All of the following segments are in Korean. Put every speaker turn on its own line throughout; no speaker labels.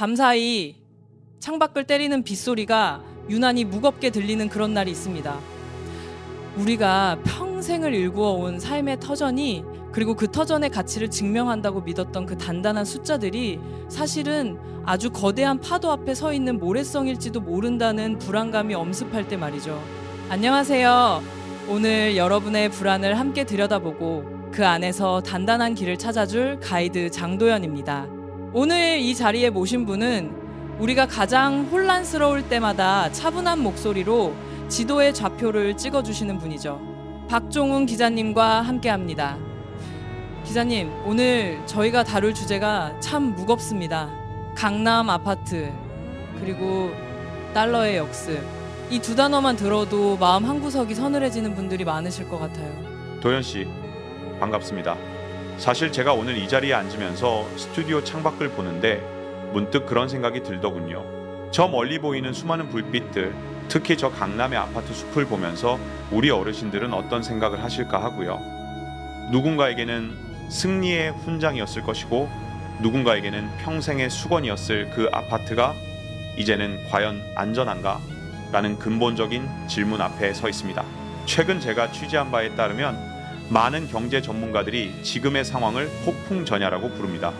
밤사이 창밖을 때리는 빗소리가 유난히 무겁게 들리는 그런 날이 있습니다. 우리가 평생을 일구어온 삶의 터전이, 그리고 그 터전의 가치를 증명한다고 믿었던 그 단단한 숫자들이 사실은 아주 거대한 파도 앞에 서 있는 모래성일지도 모른다는 불안감이 엄습할 때 말이죠. 안녕하세요. 오늘 여러분의 불안을 함께 들여다보고 그 안에서 단단한 길을 찾아줄 가이드 장도연입니다. 오늘 이 자리에 모신 분은 우리가 가장 혼란스러울 때마다 차분한 목소리로 지도의 좌표를 찍어주시는 분이죠. 박종훈 기자님과 함께합니다. 기자님, 오늘 저희가 다룰 주제가 참 무겁습니다. 강남 아파트, 그리고 달러의 역습. 이 두 단어만 들어도 마음 한구석이 서늘해지는 분들이 많으실 것 같아요.
도현 씨, 반갑습니다. 사실 제가 오늘 이 자리에 앉으면서 스튜디오 창밖을 보는데 문득 그런 생각이 들더군요. 저 멀리 보이는 수많은 불빛들, 특히 저 강남의 아파트 숲을 보면서 우리 어르신들은 어떤 생각을 하실까 하고요. 누군가에게는 승리의 훈장이었을 것이고 누군가에게는 평생의 수건이었을 그 아파트가 이제는 과연 안전한가? 라는 근본적인 질문 앞에 서 있습니다. 최근 제가 취재한 바에 따르면 많은 경제 전문가들이 지금의 상황을 폭풍 전야라고 부릅니다.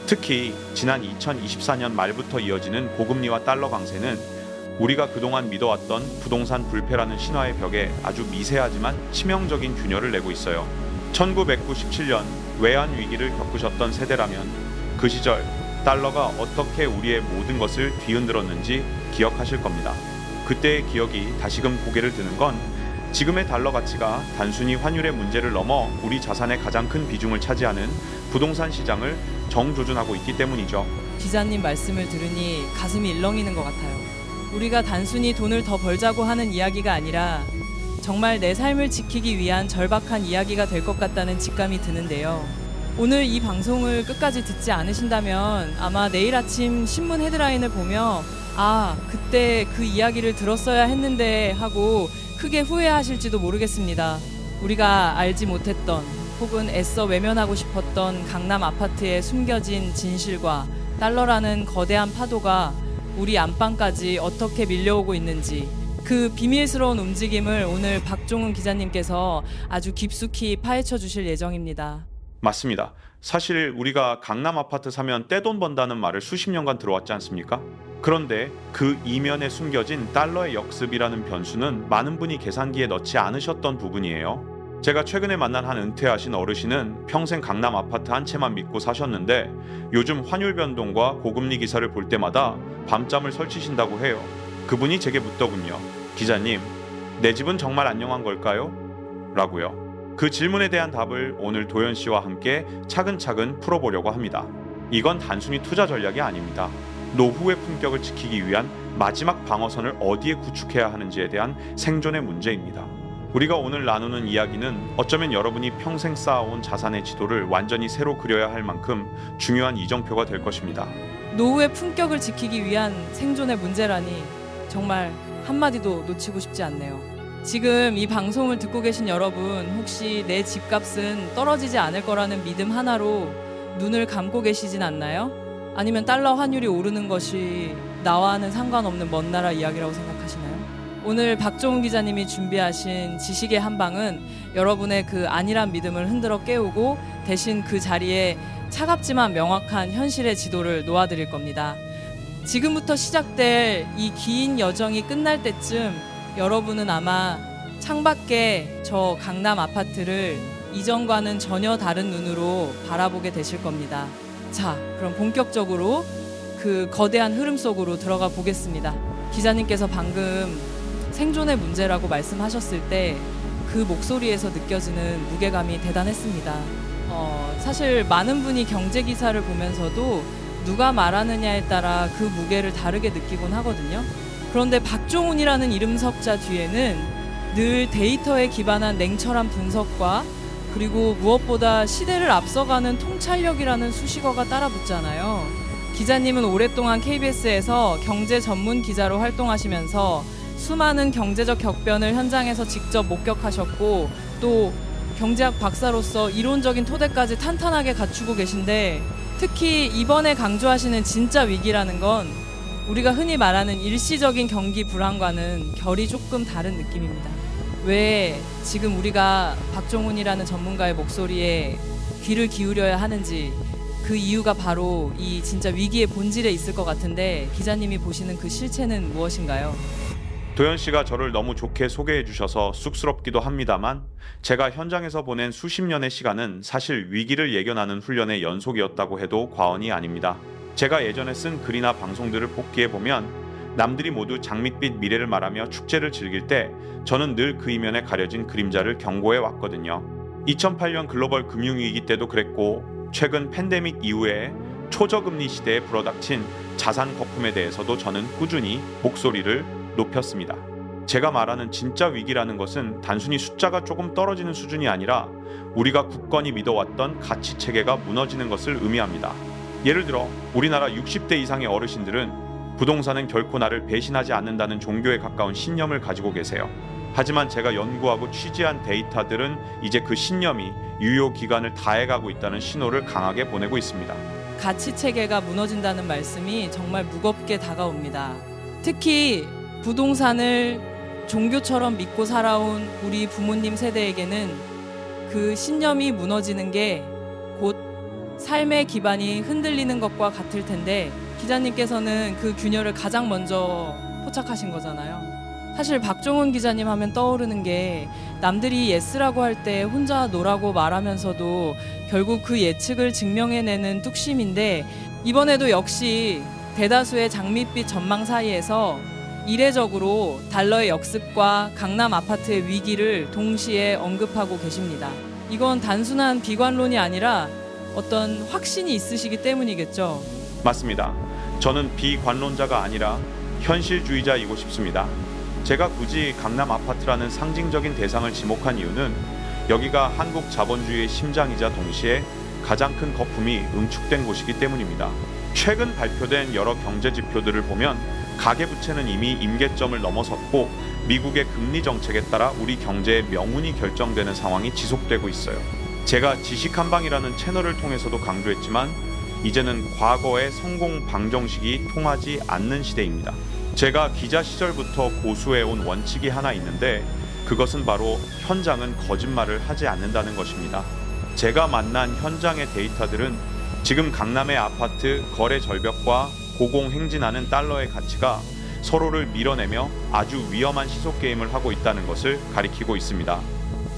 특히 지난 2024년 말부터 이어지는 고금리와 달러 강세는 우리가 그동안 믿어왔던 부동산 불패라는 신화의 벽에 아주 미세하지만 치명적인 균열을 내고 있어요. 1997년 외환 위기를 겪으셨던 세대라면 그 시절 달러가 어떻게 우리의 모든 것을 뒤흔들었는지 기억하실 겁니다. 그때의 기억이 다시금 고개를 드는 건 지금의 달러 가치가 단순히 환율의 문제를 넘어 우리 자산의 가장 큰 비중을 차지하는 부동산 시장을 정조준하고 있기 때문이죠.
기자님 말씀을 들으니 가슴이 일렁이는 것 같아요. 우리가 단순히 돈을 더 벌자고 하는 이야기가 아니라 정말 내 삶을 지키기 위한 절박한 이야기가 될 것 같다는 직감이 드는데요. 오늘 이 방송을 끝까지 듣지 않으신다면 아마 내일 아침 신문 헤드라인을 보며 그때 그 이야기를 들었어야 했는데 하고 크게 후회하실지도 모르겠습니다. 우리가 알지 못했던 혹은 애써 외면하고 싶었던 강남 아파트에 숨겨진 진실과 달러라는 거대한 파도가 우리 안방까지 어떻게 밀려오고 있는지, 그 비밀스러운 움직임을 오늘 박종훈 기자님께서 아주 깊숙이 파헤쳐 주실 예정입니다.
맞습니다. 사실 우리가 강남 아파트 사면 떼돈 번다는 말을 수십 년간 들어왔지 않습니까? 그런데 그 이면에 숨겨진 달러의 역습이라는 변수는 많은 분이 계산기에 넣지 않으셨던 부분이에요. 제가 최근에 만난 한 은퇴하신 어르신은 평생 강남 아파트 한 채만 믿고 사셨는데 요즘 환율 변동과 고금리 기사를 볼 때마다 밤잠을 설치신다고 해요. 그분이 제게 묻더군요. 기자님, 내 집은 정말 안녕한 걸까요? 라고요. 그 질문에 대한 답을 오늘 도연 씨와 함께 차근차근 풀어보려고 합니다. 이건 단순히 투자 전략이 아닙니다. 노후의 품격을 지키기 위한 마지막 방어선을 어디에 구축해야 하는지에 대한 생존의 문제입니다. 우리가 오늘 나누는 이야기는 어쩌면 여러분이 평생 쌓아온 자산의 지도를 완전히 새로 그려야 할 만큼 중요한 이정표가 될 것입니다.
노후의 품격을 지키기 위한 생존의 문제라니 정말 한마디도 놓치고 싶지 않네요. 지금 이 방송을 듣고 계신 여러분, 혹시 내 집값은 떨어지지 않을 거라는 믿음 하나로 눈을 감고 계시진 않나요? 아니면 달러 환율이 오르는 것이 나와는 상관없는 먼 나라 이야기라고 생각하시나요? 오늘 박종훈 기자님이 준비하신 지식의 한방은 여러분의 그 안일한 믿음을 흔들어 깨우고 대신 그 자리에 차갑지만 명확한 현실의 지도를 놓아드릴 겁니다. 지금부터 시작될 이 긴 여정이 끝날 때쯤 여러분은 아마 창밖에 저 강남 아파트를 이전과는 전혀 다른 눈으로 바라보게 되실 겁니다. 자, 그럼 본격적으로 그 거대한 흐름 속으로 들어가 보겠습니다. 기자님께서 방금 생존의 문제라고 말씀하셨을 때 그 목소리에서 느껴지는 무게감이 대단했습니다. 사실 많은 분이 경제 기사를 보면서도 누가 말하느냐에 따라 그 무게를 다르게 느끼곤 하거든요. 그런데 박종훈이라는 이름 석자 뒤에는 늘 데이터에 기반한 냉철한 분석과 그리고 무엇보다 시대를 앞서가는 통찰력이라는 수식어가 따라붙잖아요. 기자님은 오랫동안 KBS에서 경제 전문 기자로 활동하시면서 수많은 경제적 격변을 현장에서 직접 목격하셨고 또 경제학 박사로서 이론적인 토대까지 탄탄하게 갖추고 계신데 특히 이번에 강조하시는 진짜 위기라는 건 우리가 흔히 말하는 일시적인 경기 불황과는 결이 조금 다른 느낌입니다. 왜 지금 우리가 박종훈이라는 전문가의 목소리에 귀를 기울여야 하는지, 그 이유가 바로 이 진짜 위기의 본질에 있을 것 같은데, 기자님이 보시는 그 실체는 무엇인가요?
도현 씨가 저를 너무 좋게 소개해 주셔서 쑥스럽기도 합니다만, 제가 현장에서 보낸 수십 년의 시간은 사실 위기를 예견하는 훈련의 연속이었다고 해도 과언이 아닙니다. 제가 예전에 쓴 글이나 방송들을 복기해 보면 남들이 모두 장밋빛 미래를 말하며 축제를 즐길 때 저는 늘 그 이면에 가려진 그림자를 경고해 왔거든요. 2008년 글로벌 금융위기 때도 그랬고, 최근 팬데믹 이후에 초저금리 시대에 불어닥친 자산 거품에 대해서도 저는 꾸준히 목소리를 높였습니다. 제가 말하는 진짜 위기라는 것은 단순히 숫자가 조금 떨어지는 수준이 아니라 우리가 굳건히 믿어왔던 가치 체계가 무너지는 것을 의미합니다. 예를 들어 우리나라 60대 이상의 어르신들은 부동산은 결코 나를 배신하지 않는다는 종교에 가까운 신념을 가지고 계세요. 하지만 제가 연구하고 취재한 데이터들은 이제 그 신념이 유효 기간을 다해가고 있다는 신호를 강하게 보내고 있습니다.
가치 체계가 무너진다는 말씀이 정말 무겁게 다가옵니다. 특히 부동산을 종교처럼 믿고 살아온 우리 부모님 세대에게는 그 신념이 무너지는 게 곧 삶의 기반이 흔들리는 것과 같을 텐데, 기자님께서는 그 균열을 가장 먼저 포착하신 거잖아요. 사실 박종훈 기자님 하면 떠오르는 게, 남들이 예스라고 할 때 혼자 노라고 말하면서도 결국 그 예측을 증명해내는 뚝심인데, 이번에도 역시 대다수의 장밋빛 전망 사이에서 이례적으로 달러의 역습과 강남 아파트의 위기를 동시에 언급하고 계십니다. 이건 단순한 비관론이 아니라 어떤 확신이 있으시기 때문이겠죠.
맞습니다. 저는 비관론자가 아니라 현실주의자이고 싶습니다. 제가 굳이 강남 아파트라는 상징적인 대상을 지목한 이유는 여기가 한국 자본주의의 심장이자 동시에 가장 큰 거품이 응축된 곳이기 때문입니다. 최근 발표된 여러 경제 지표들을 보면 가계부채는 이미 임계점을 넘어섰고, 미국의 금리 정책에 따라 우리 경제의 명운이 결정되는 상황이 지속되고 있어요. 제가 지식 한방이라는 채널을 통해서도 강조했지만 이제는 과거의 성공 방정식이 통하지 않는 시대입니다. 제가 기자 시절부터 고수해온 원칙이 하나 있는데, 그것은 바로 현장은 거짓말을 하지 않는다는 것입니다. 제가 만난 현장의 데이터들은 지금 강남의 아파트 거래 절벽과 고공행진하는 달러의 가치가 서로를 밀어내며 아주 위험한 시속 게임을 하고 있다는 것을 가리키고 있습니다.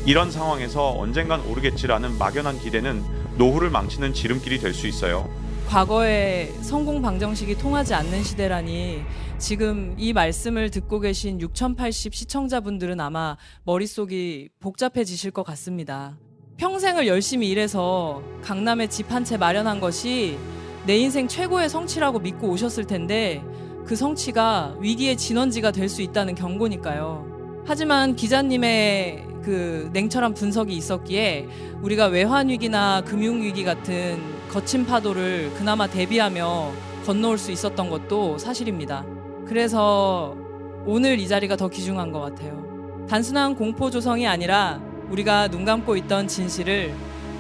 이런 상황에서 언젠간 오르겠지라는 막연한 기대는 노후를 망치는 지름길이 될 수 있어요.
과거의 성공 방정식이 통하지 않는 시대라니, 지금 이 말씀을 듣고 계신 6080 시청자분들은 아마 머릿속이 복잡해지실 것 같습니다. 평생을 열심히 일해서 강남에 집 한 채 마련한 것이 내 인생 최고의 성취라고 믿고 오셨을 텐데, 그 성취가 위기의 진원지가 될 수 있다는 경고니까요. 하지만 기자님의 그 냉철한 분석이 있었기에 우리가 외환위기나 금융위기 같은 거친 파도를 그나마 대비하며 건너올 수 있었던 것도 사실입니다. 그래서 오늘 이 자리가 더 귀중한 것 같아요. 단순한 공포 조성이 아니라 우리가 눈 감고 있던 진실을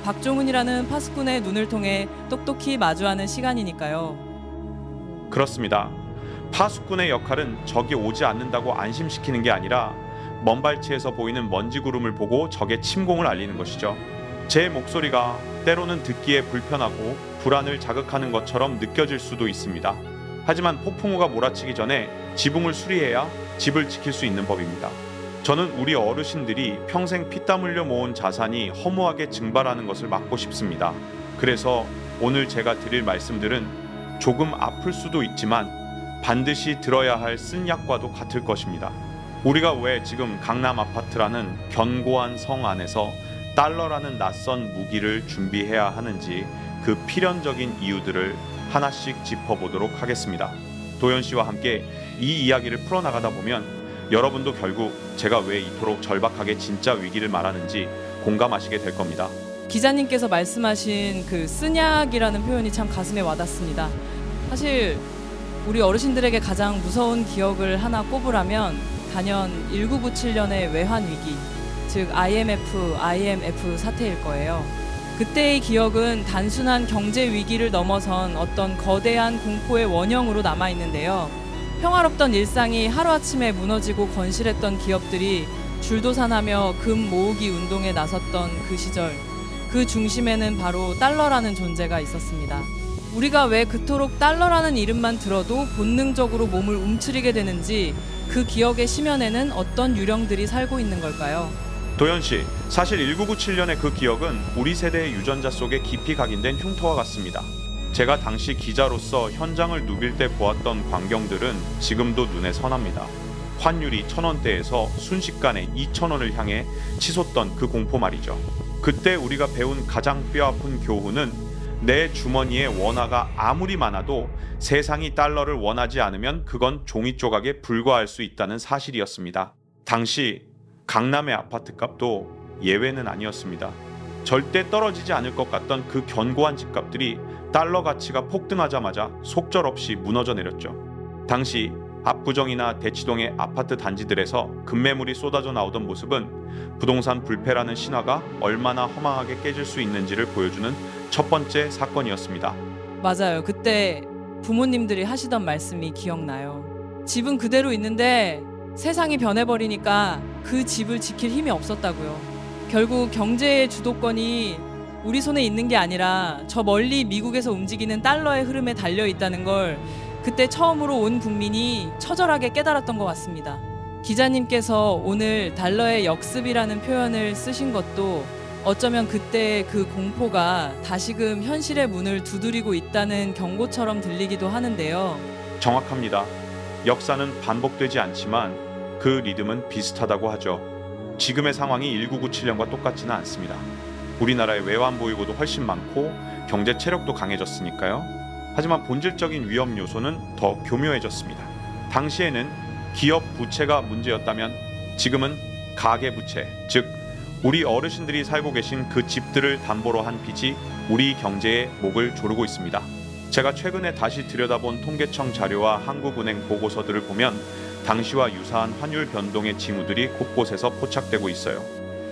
박종훈이라는 파수꾼의 눈을 통해 똑똑히 마주하는 시간이니까요.
그렇습니다. 파수꾼의 역할은 적이 오지 않는다고 안심시키는 게 아니라 먼 발치에서 보이는 먼지 구름을 보고 적의 침공을 알리는 것이죠. 제 목소리가 때로는 듣기에 불편하고 불안을 자극하는 것처럼 느껴질 수도 있습니다. 하지만 폭풍우가 몰아치기 전에 지붕을 수리해야 집을 지킬 수 있는 법입니다. 저는 우리 어르신들이 평생 피땀 흘려 모은 자산이 허무하게 증발하는 것을 막고 싶습니다. 그래서 오늘 제가 드릴 말씀들은 조금 아플 수도 있지만 반드시 들어야 할 쓴약과도 같을 것입니다. 우리가 왜 지금 강남 아파트라는 견고한 성 안에서 달러라는 낯선 무기를 준비해야 하는지, 그 필연적인 이유들을 하나씩 짚어보도록 하겠습니다. 도현 씨와 함께 이 이야기를 풀어나가다 보면 여러분도 결국 제가 왜 이토록 절박하게 진짜 위기를 말하는지 공감하시게 될 겁니다.
기자님께서 말씀하신 그 쓴약이라는 표현이 참 가슴에 와닿습니다. 사실 우리 어르신들에게 가장 무서운 기억을 하나 꼽으라면 단연 1997년의 외환위기, 즉 IMF 사태일 거예요. 그때의 기억은 단순한 경제 위기를 넘어선 어떤 거대한 공포의 원형으로 남아있는데요. 평화롭던 일상이 하루아침에 무너지고 건실했던 기업들이 줄도산하며 금 모으기 운동에 나섰던 그 시절, 그 중심에는 바로 달러라는 존재가 있었습니다. 우리가 왜 그토록 달러라는 이름만 들어도 본능적으로 몸을 움츠리게 되는지, 그 기억의 심연에는 어떤 유령들이 살고 있는 걸까요?
도현 씨, 사실 1997년의 그 기억은 우리 세대의 유전자 속에 깊이 각인된 흉터와 같습니다. 제가 당시 기자로서 현장을 누빌 때 보았던 광경들은 지금도 눈에 선합니다. 환율이 1,000원대에서 순식간에 2,000원을 향해 치솟던 그 공포 말이죠. 그때 우리가 배운 가장 뼈아픈 교훈은 내 주머니에 원화가 아무리 많아도 세상이 달러를 원하지 않으면 그건 종이 조각에 불과할 수 있다는 사실이었습니다. 당시 강남의 아파트 값도 예외는 아니었습니다. 절대 떨어지지 않을 것 같던 그 견고한 집값들이 달러 가치가 폭등하자마자 속절없이 무너져 내렸죠. 당시 압구정이나 대치동의 아파트 단지들에서 급매물이 쏟아져 나오던 모습은 부동산 불패라는 신화가 얼마나 허망하게 깨질 수 있는지를 보여주는 첫 번째 사건이었습니다.
맞아요. 그때 부모님들이 하시던 말씀이 기억나요. 집은 그대로 있는데 세상이 변해버리니까 그 집을 지킬 힘이 없었다고요. 결국 경제의 주도권이 우리 손에 있는 게 아니라 저 멀리 미국에서 움직이는 달러의 흐름에 달려 있다는 걸 그때 처음으로 온 국민이 처절하게 깨달았던 것 같습니다. 기자님께서 오늘 달러의 역습이라는 표현을 쓰신 것도 어쩌면 그때의 그 공포가 다시금 현실의 문을 두드리고 있다는 경고처럼 들리기도 하는데요.
정확합니다. 역사는 반복되지 않지만 그 리듬은 비슷하다고 하죠. 지금의 상황이 1997년과 똑같지는 않습니다. 우리나라의 외환 보유고도 훨씬 많고 경제 체력도 강해졌으니까요. 하지만 본질적인 위험 요소는 더 교묘해졌습니다. 당시에는 기업 부채가 문제였다면 지금은 가계 부채, 즉 우리 어르신들이 살고 계신 그 집들을 담보로 한 빚이 우리 경제의 목을 조르고 있습니다. 제가 최근에 다시 들여다본 통계청 자료와 한국은행 보고서들을 보면 당시와 유사한 환율 변동의 징후들이 곳곳에서 포착되고 있어요.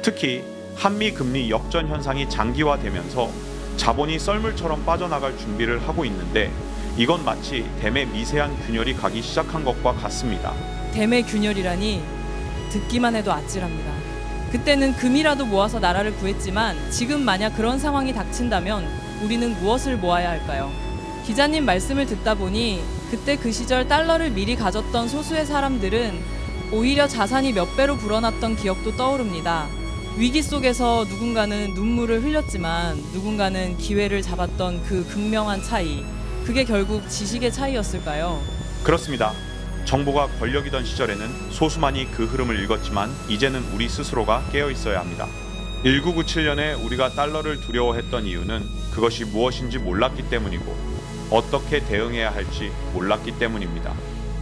특히 한미 금리 역전 현상이 장기화되면서 자본이 썰물처럼 빠져나갈 준비를 하고 있는데 이건 마치 댐의 미세한 균열이 가기 시작한 것과 같습니다.
댐의 균열이라니 듣기만 해도 아찔합니다. 그때는 금이라도 모아서 나라를 구했지만 지금 만약 그런 상황이 닥친다면 우리는 무엇을 모아야 할까요? 기자님 말씀을 듣다 보니 그때 그 시절 달러를 미리 가졌던 소수의 사람들은 오히려 자산이 몇 배로 불어났던 기억도 떠오릅니다. 위기 속에서 누군가는 눈물을 흘렸지만 누군가는 기회를 잡았던 그 극명한 차이, 그게 결국 지식의 차이였을까요?
그렇습니다. 정보가 권력이던 시절에는 소수만이 그 흐름을 읽었지만 이제는 우리 스스로가 깨어 있어야 합니다. 1997년에 우리가 달러를 두려워했던 이유는 그것이 무엇인지 몰랐기 때문이고 어떻게 대응해야 할지 몰랐기 때문입니다.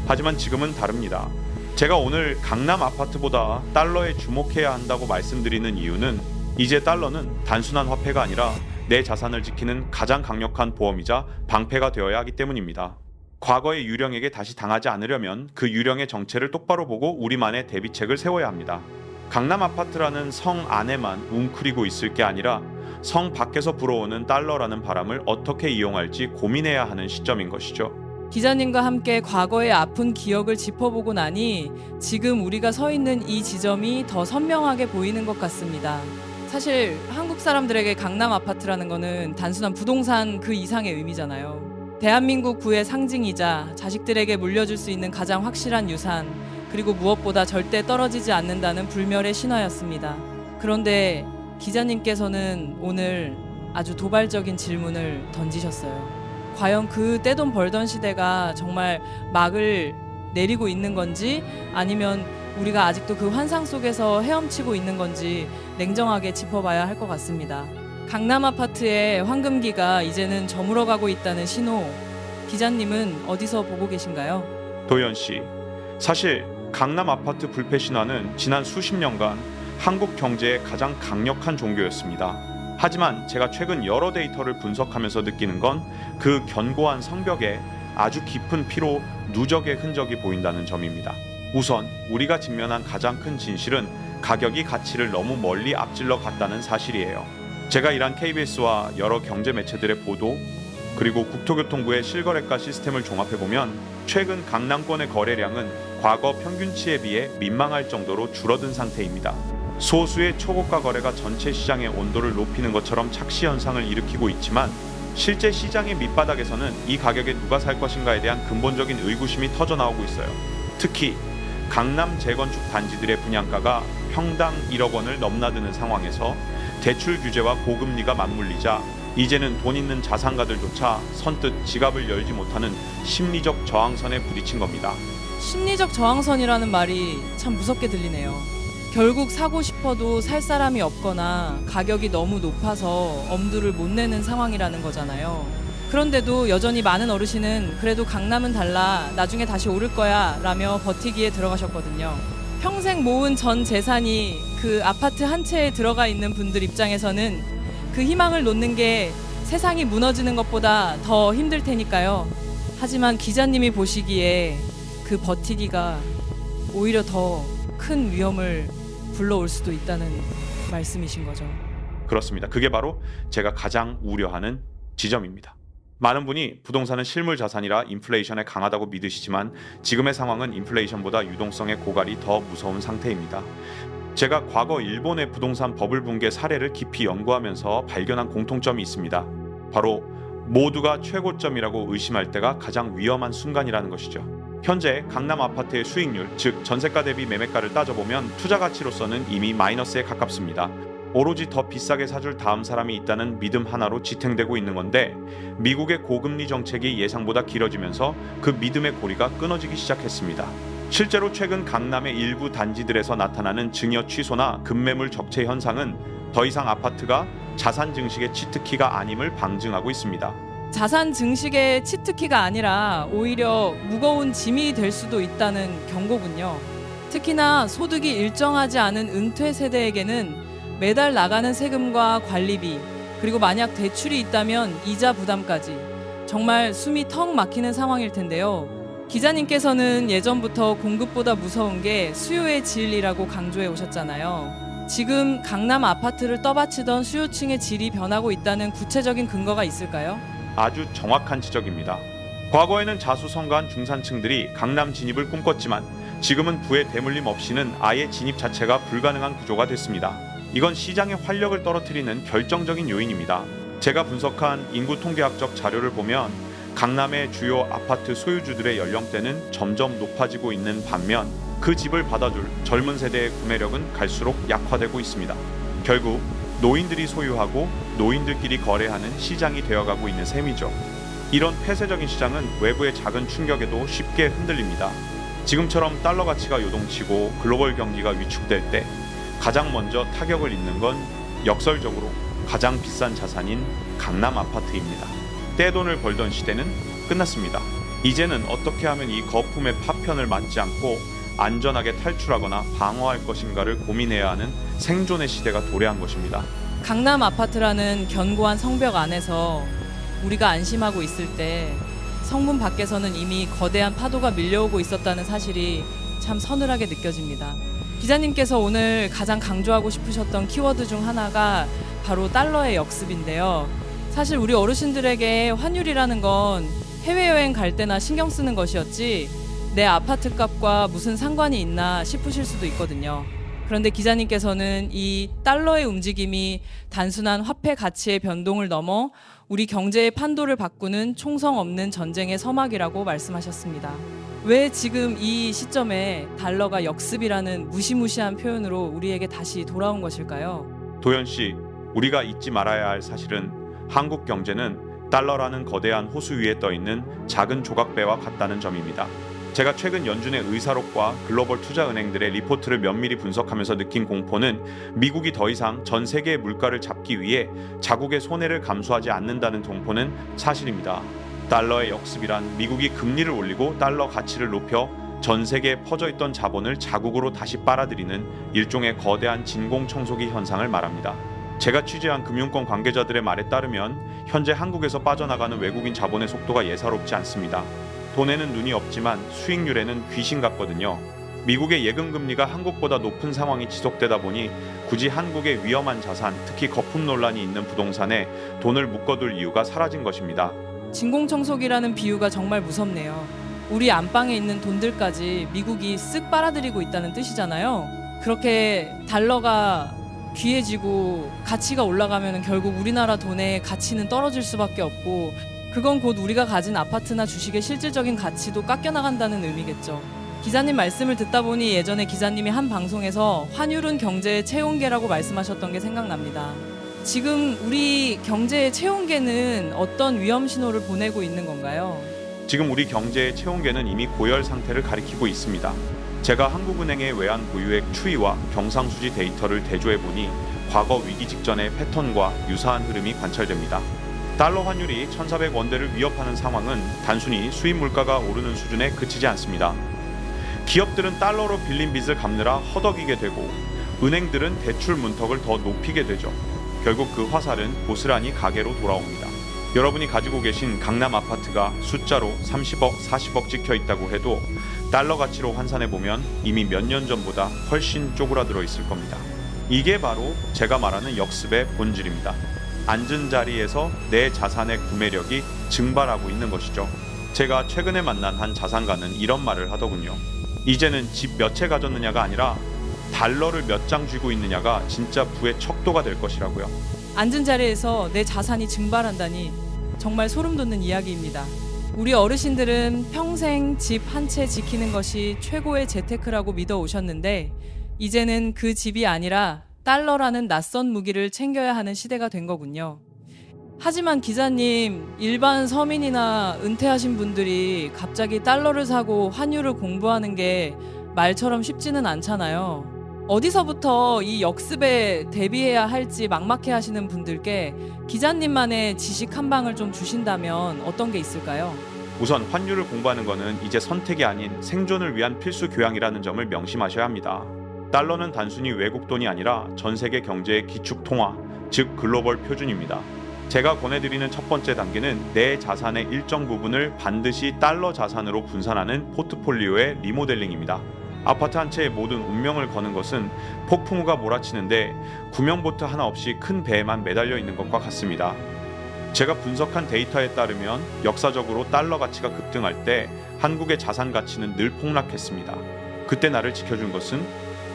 하지만 지금은 다릅니다. 제가 오늘 강남 아파트보다 달러에 주목해야 한다고 말씀드리는 이유는 이제 달러는 단순한 화폐가 아니라 내 자산을 지키는 가장 강력한 보험이자 방패가 되어야 하기 때문입니다. 과거의 유령에게 다시 당하지 않으려면 그 유령의 정체를 똑바로 보고 우리만의 대비책을 세워야 합니다. 강남 아파트라는 성 안에만 웅크리고 있을 게 아니라 성 밖에서 불어오는 달러라는 바람을 어떻게 이용할지 고민해야 하는 시점인 것이죠.
기자님과 함께 과거의 아픈 기억을 짚어보고 나니 지금 우리가 서 있는 이 지점이 더 선명하게 보이는 것 같습니다. 사실 한국 사람들에게 강남 아파트라는 거는 단순한 부동산 그 이상의 의미잖아요. 대한민국 구의 상징이자 자식들에게 물려줄 수 있는 가장 확실한 유산, 그리고 무엇보다 절대 떨어지지 않는다는 불멸의 신화였습니다. 그런데 기자님께서는 오늘 아주 도발적인 질문을 던지셨어요. 과연 그 떼돈 벌던 시대가 정말 막을 내리고 있는 건지 아니면 우리가 아직도 그 환상 속에서 헤엄치고 있는 건지 냉정하게 짚어봐야 할 것 같습니다. 강남 아파트의 황금기가 이제는 저물어가고 있다는 신호, 기자님은 어디서 보고 계신가요?
도현 씨, 사실 강남 아파트 불패 신화는 지난 수십 년간 한국 경제의 가장 강력한 종교였습니다. 하지만 제가 최근 여러 데이터를 분석하면서 느끼는 건 그 견고한 성벽에 아주 깊은 피로 누적의 흔적이 보인다는 점입니다. 우선 우리가 직면한 가장 큰 진실은 가격이 가치를 너무 멀리 앞질러 갔다는 사실이에요. 제가 일한 KBS와 여러 경제 매체들의 보도, 그리고 국토교통부의 실거래가 시스템을 종합해보면 최근 강남권의 거래량은 과거 평균치에 비해 민망할 정도로 줄어든 상태입니다. 소수의 초고가 거래가 전체 시장의 온도를 높이는 것처럼 착시 현상을 일으키고 있지만 실제 시장의 밑바닥에서는 이 가격에 누가 살 것인가에 대한 근본적인 의구심이 터져나오고 있어요. 특히 강남 재건축 단지들의 분양가가 평당 1억 원을 넘나드는 상황에서 대출 규제와 고금리가 맞물리자 이제는 돈 있는 자산가들조차 선뜻 지갑을 열지 못하는 심리적 저항선에 부딪힌 겁니다.
심리적 저항선이라는 말이 참 무섭게 들리네요. 결국 사고 싶어도 살 사람이 없거나 가격이 너무 높아서 엄두를 못 내는 상황이라는 거잖아요. 그런데도 여전히 많은 어르신은 그래도 강남은 달라, 나중에 다시 오를 거야 라며 버티기에 들어가셨거든요. 평생 모은 전 재산이 그 아파트 한 채에 들어가 있는 분들 입장에서는 그 희망을 놓는 게 세상이 무너지는 것보다 더 힘들 테니까요. 하지만 기자님이 보시기에 그 버티기가 오히려 더 큰 위험을 불러올 수도 있다는 말씀이신 거죠.
그렇습니다. 그게 바로 제가 가장 우려하는 지점입니다. 많은 분이 부동산은 실물 자산이라 인플레이션에 강하다고 믿으시지만 지금의 상황은 인플레이션보다 유동성의 고갈이 더 무서운 상태입니다. 제가 과거 일본의 부동산 버블 붕괴 사례를 깊이 연구하면서 발견한 공통점이 있습니다. 바로 모두가 최고점이라고 의심할 때가 가장 위험한 순간이라는 것이죠. 현재 강남 아파트의 수익률, 즉 전세가 대비 매매가를 따져보면 투자 가치로서는 이미 마이너스에 가깝습니다. 오로지 더 비싸게 사줄 다음 사람이 있다는 믿음 하나로 지탱되고 있는 건데 미국의 고금리 정책이 예상보다 길어지면서 그 믿음의 고리가 끊어지기 시작했습니다. 실제로 최근 강남의 일부 단지들에서 나타나는 증여 취소나 급매물 적체 현상은 더 이상 아파트가 자산 증식의 치트키가 아님을 방증하고 있습니다.
자산 증식의 치트키가 아니라 오히려 무거운 짐이 될 수도 있다는 경고군요. 특히나 소득이 일정하지 않은 은퇴 세대에게는 매달 나가는 세금과 관리비, 그리고 만약 대출이 있다면 이자 부담까지 정말 숨이 턱 막히는 상황일 텐데요. 기자님께서는 예전부터 공급보다 무서운 게 수요의 질이라고 강조해 오셨잖아요. 지금 강남 아파트를 떠받치던 수요층의 질이 변하고 있다는 구체적인 근거가 있을까요?
아주 정확한 지적입니다. 과거에는 자수성가한 중산층들이 강남 진입을 꿈꿨지만 지금은 부의 대물림 없이는 아예 진입 자체가 불가능한 구조가 됐습니다. 이건 시장의 활력을 떨어뜨리는 결정적인 요인입니다. 제가 분석한 인구 통계학적 자료를 보면 강남의 주요 아파트 소유주들의 연령대는 점점 높아지고 있는 반면 그 집을 받아줄 젊은 세대의 구매력은 갈수록 약화되고 있습니다. 결국 노인들이 소유하고 노인들끼리 거래하는 시장이 되어가고 있는 셈이죠. 이런 폐쇄적인 시장은 외부의 작은 충격에도 쉽게 흔들립니다. 지금처럼 달러 가치가 요동치고 글로벌 경기가 위축될 때 가장 먼저 타격을 입는 건 역설적으로 가장 비싼 자산인 강남 아파트입니다. 떼돈을 벌던 시대는 끝났습니다. 이제는 어떻게 하면 이 거품의 파편을 맞지 않고 안전하게 탈출하거나 방어할 것인가를 고민해야 하는 생존의 시대가 도래한 것입니다.
강남 아파트라는 견고한 성벽 안에서 우리가 안심하고 있을 때 성문 밖에서는 이미 거대한 파도가 밀려오고 있었다는 사실이 참 서늘하게 느껴집니다. 기자님께서 오늘 가장 강조하고 싶으셨던 키워드 중 하나가 바로 달러의 역습인데요. 사실 우리 어르신들에게 환율이라는 건 해외여행 갈 때나 신경 쓰는 것이었지 내 아파트 값과 무슨 상관이 있나 싶으실 수도 있거든요. 그런데 기자님께서는 이 달러의 움직임이 단순한 화폐 가치의 변동을 넘어 우리 경제의 판도를 바꾸는 총성 없는 전쟁의 서막이라고 말씀하셨습니다. 왜 지금 이 시점에 달러가 역습이라는 무시무시한 표현으로 우리에게 다시 돌아온 것일까요?
도현 씨, 우리가 잊지 말아야 할 사실은 한국 경제는 달러라는 거대한 호수 위에 떠 있는 작은 조각배와 같다는 점입니다. 제가 최근 연준의 의사록과 글로벌 투자은행들의 리포트를 면밀히 분석하면서 느낀 공포는 미국이 더 이상 전 세계의 물가를 잡기 위해 자국의 손해를 감수하지 않는다는 공포는 사실입니다. 달러의 역습이란 미국이 금리를 올리고 달러 가치를 높여 전 세계에 퍼져있던 자본을 자국으로 다시 빨아들이는 일종의 거대한 진공청소기 현상을 말합니다. 제가 취재한 금융권 관계자들의 말에 따르면 현재 한국에서 빠져나가는 외국인 자본의 속도가 예사롭지 않습니다. 돈에는 눈이 없지만 수익률에는 귀신 같거든요. 미국의 예금 금리가 한국보다 높은 상황이 지속되다 보니 굳이 한국의 위험한 자산, 특히 거품 논란이 있는 부동산에 돈을 묶어둘 이유가 사라진 것입니다.
진공청소기라는 비유가 정말 무섭네요. 우리 안방에 있는 돈들까지 미국이 쓱 빨아들이고 있다는 뜻이잖아요. 그렇게 달러가 귀해지고 가치가 올라가면 결국 우리나라 돈의 가치는 떨어질 수밖에 없고, 그건 곧 우리가 가진 아파트나 주식의 실질적인 가치도 깎여나간다는 의미겠죠. 기자님 말씀을 듣다 보니 예전에 기자님이 한 방송에서 환율은 경제의 체온계라고 말씀하셨던 게 생각납니다. 지금 우리 경제의 체온계는 어떤 위험 신호를 보내고 있는 건가요?
지금 우리 경제의 체온계는 이미 고열 상태를 가리키고 있습니다. 제가 한국은행의 외환 보유액 추이와 경상수지 데이터를 대조해보니 과거 위기 직전의 패턴과 유사한 흐름이 관찰됩니다. 달러 환율이 1,400원대를 위협하는 상황은 단순히 수입 물가가 오르는 수준에 그치지 않습니다. 기업들은 달러로 빌린 빚을 갚느라 허덕이게 되고 은행들은 대출 문턱을 더 높이게 되죠. 결국 그 화살은 고스란히 가게로 돌아옵니다. 여러분이 가지고 계신 강남 아파트가 숫자로 30억, 40억 찍혀 있다고 해도 달러 가치로 환산해보면 이미 몇 년 전보다 훨씬 쪼그라들어 있을 겁니다. 이게 바로 제가 말하는 역습의 본질입니다. 앉은 자리에서 내 자산의 구매력이 증발하고 있는 것이죠. 제가 최근에 만난 한 자산가는 이런 말을 하더군요. 이제는 집 몇 채 가졌느냐가 아니라 달러를 몇 장 쥐고 있느냐가 진짜 부의 척도가 될 것이라고요.
앉은 자리에서 내 자산이 증발한다니 정말 소름 돋는 이야기입니다. 우리 어르신들은 평생 집 한 채 지키는 것이 최고의 재테크라고 믿어 오셨는데, 이제는 그 집이 아니라 달러라는 낯선 무기를 챙겨야 하는 시대가 된 거군요. 하지만 기자님, 일반 서민이나 은퇴하신 분들이 갑자기 달러를 사고 환율을 공부하는 게 말처럼 쉽지는 않잖아요. 어디서부터 이 역습에 대비해야 할지 막막해 하시는 분들께 기자님만의 지식 한 방을 좀 주신다면 어떤 게 있을까요?
우선 환율을 공부하는 것은 이제 선택이 아닌 생존을 위한 필수 교양이라는 점을 명심하셔야 합니다. 달러는 단순히 외국 돈이 아니라 전 세계 경제의 기축 통화, 즉 글로벌 표준입니다. 제가 권해드리는 첫 번째 단계는 내 자산의 일정 부분을 반드시 달러 자산으로 분산하는 포트폴리오의 리모델링입니다. 아파트 한 채의 모든 운명을 거는 것은 폭풍우가 몰아치는데 구명보트 하나 없이 큰 배에만 매달려 있는 것과 같습니다. 제가 분석한 데이터에 따르면 역사적으로 달러 가치가 급등할 때 한국의 자산 가치는 늘 폭락했습니다. 그때 나를 지켜준 것은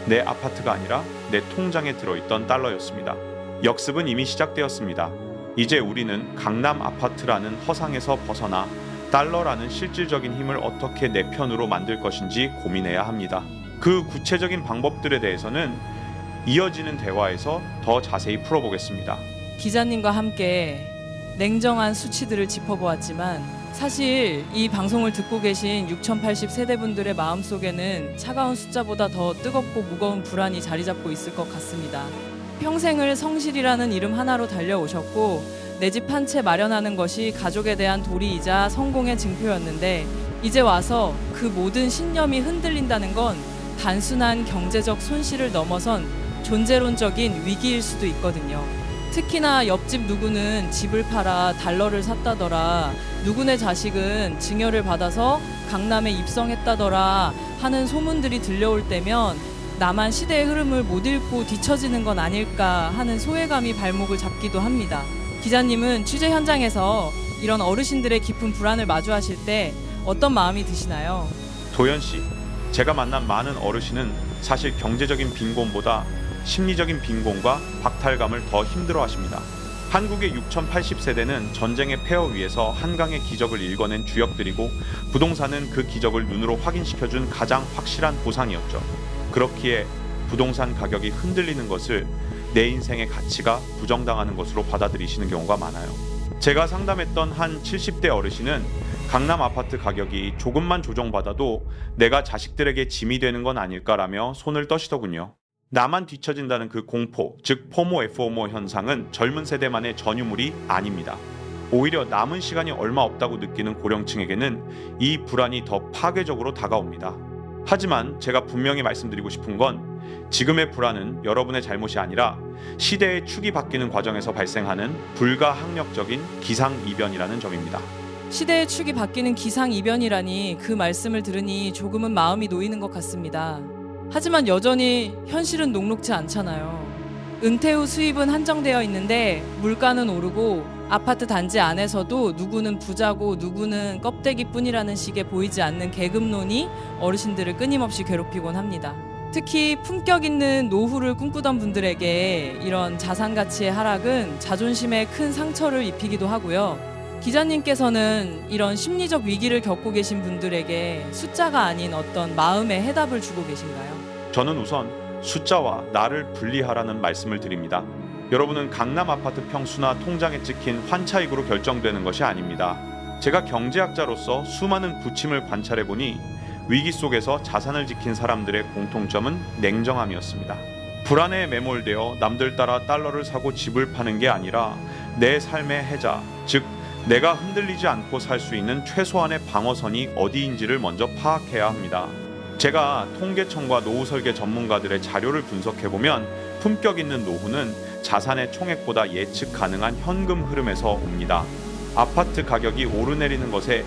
내 아파트가 아니라 내 통장에 들어있던 달러였습니다. 역습은 이미 시작되었습니다. 이제 우리는 강남 아파트라는 허상에서 벗어나 달러라는 실질적인 힘을 어떻게 내 편으로 만들 것인지 고민해야 합니다. 그 구체적인 방법들에 대해서는 이어지는 대화에서 더 자세히 풀어보겠습니다.
기자님과 함께 냉정한 수치들을 짚어보았지만 사실 이 방송을 듣고 계신 6080 세대분들의 마음속에는 차가운 숫자보다 더 뜨겁고 무거운 불안이 자리 잡고 있을 것 같습니다. 평생을 성실이라는 이름 하나로 달려오셨고 내 집 한 채 마련하는 것이 가족에 대한 도리이자 성공의 증표였는데, 이제 와서 그 모든 신념이 흔들린다는 건 단순한 경제적 손실을 넘어선 존재론적인 위기일 수도 있거든요. 특히나 옆집 누구는 집을 팔아 달러를 샀다더라, 누구네 자식은 증여를 받아서 강남에 입성했다더라 하는 소문들이 들려올 때면 나만 시대의 흐름을 못 읽고 뒤처지는 건 아닐까 하는 소외감이 발목을 잡기도 합니다. 기자님은 취재 현장에서 이런 어르신들의 깊은 불안을 마주하실 때 어떤 마음이 드시나요?
도연 씨, 제가 만난 많은 어르신은 사실 경제적인 빈곤보다 심리적인 빈곤과 박탈감을 더 힘들어하십니다. 한국의 6080 세대는 전쟁의 폐허 위에서 한강의 기적을 일궈낸 주역들이고 부동산은 그 기적을 눈으로 확인시켜준 가장 확실한 보상이었죠. 그렇기에 부동산 가격이 흔들리는 것을 내 인생의 가치가 부정당하는 것으로 받아들이시는 경우가 많아요. 제가 상담했던 한 70대 어르신은 강남 아파트 가격이 조금만 조정받아도 내가 자식들에게 짐이 되는 건 아닐까라며 손을 떠시더군요. 나만 뒤처진다는 그 공포, 즉 포모 FOMO 현상은 젊은 세대만의 전유물이 아닙니다. 오히려 남은 시간이 얼마 없다고 느끼는 고령층에게는 이 불안이 더 파괴적으로 다가옵니다. 하지만 제가 분명히 말씀드리고 싶은 건 지금의 불안은 여러분의 잘못이 아니라 시대의 축이 바뀌는 과정에서 발생하는 불가항력적인 기상이변이라는 점입니다.
시대의 축이 바뀌는 기상이변이라니 그 말씀을 들으니 조금은 마음이 놓이는 것 같습니다. 하지만 여전히 현실은 녹록지 않잖아요. 은퇴 후 수입은 한정되어 있는데 물가는 오르고 아파트 단지 안에서도 누구는 부자고 누구는 껍데기뿐이라는 식의 보이지 않는 계급론이 어르신들을 끊임없이 괴롭히곤 합니다. 특히 품격 있는 노후를 꿈꾸던 분들에게 이런 자산 가치의 하락은 자존심에 큰 상처를 입히기도 하고요. 기자님께서는 이런 심리적 위기를 겪고 계신 분들에게 숫자가 아닌 어떤 마음의 해답을 주고 계신가요?
저는 우선 숫자와 나를 분리하라는 말씀을 드립니다. 여러분은 강남 아파트 평수나 통장에 찍힌 환차익으로 결정되는 것이 아닙니다. 제가 경제학자로서 수많은 부침을 관찰해보니 위기 속에서 자산을 지킨 사람들의 공통점은 냉정함이었습니다. 불안에 매몰되어 남들 따라 달러를 사고 집을 파는 게 아니라 내 삶의 해자, 즉 내가 흔들리지 않고 살 수 있는 최소한의 방어선이 어디인지를 먼저 파악해야 합니다. 제가 통계청과 노후 설계 전문가들의 자료를 분석해보면 품격 있는 노후는 자산의 총액보다 예측 가능한 현금 흐름에서 옵니다. 아파트 가격이 오르내리는 것에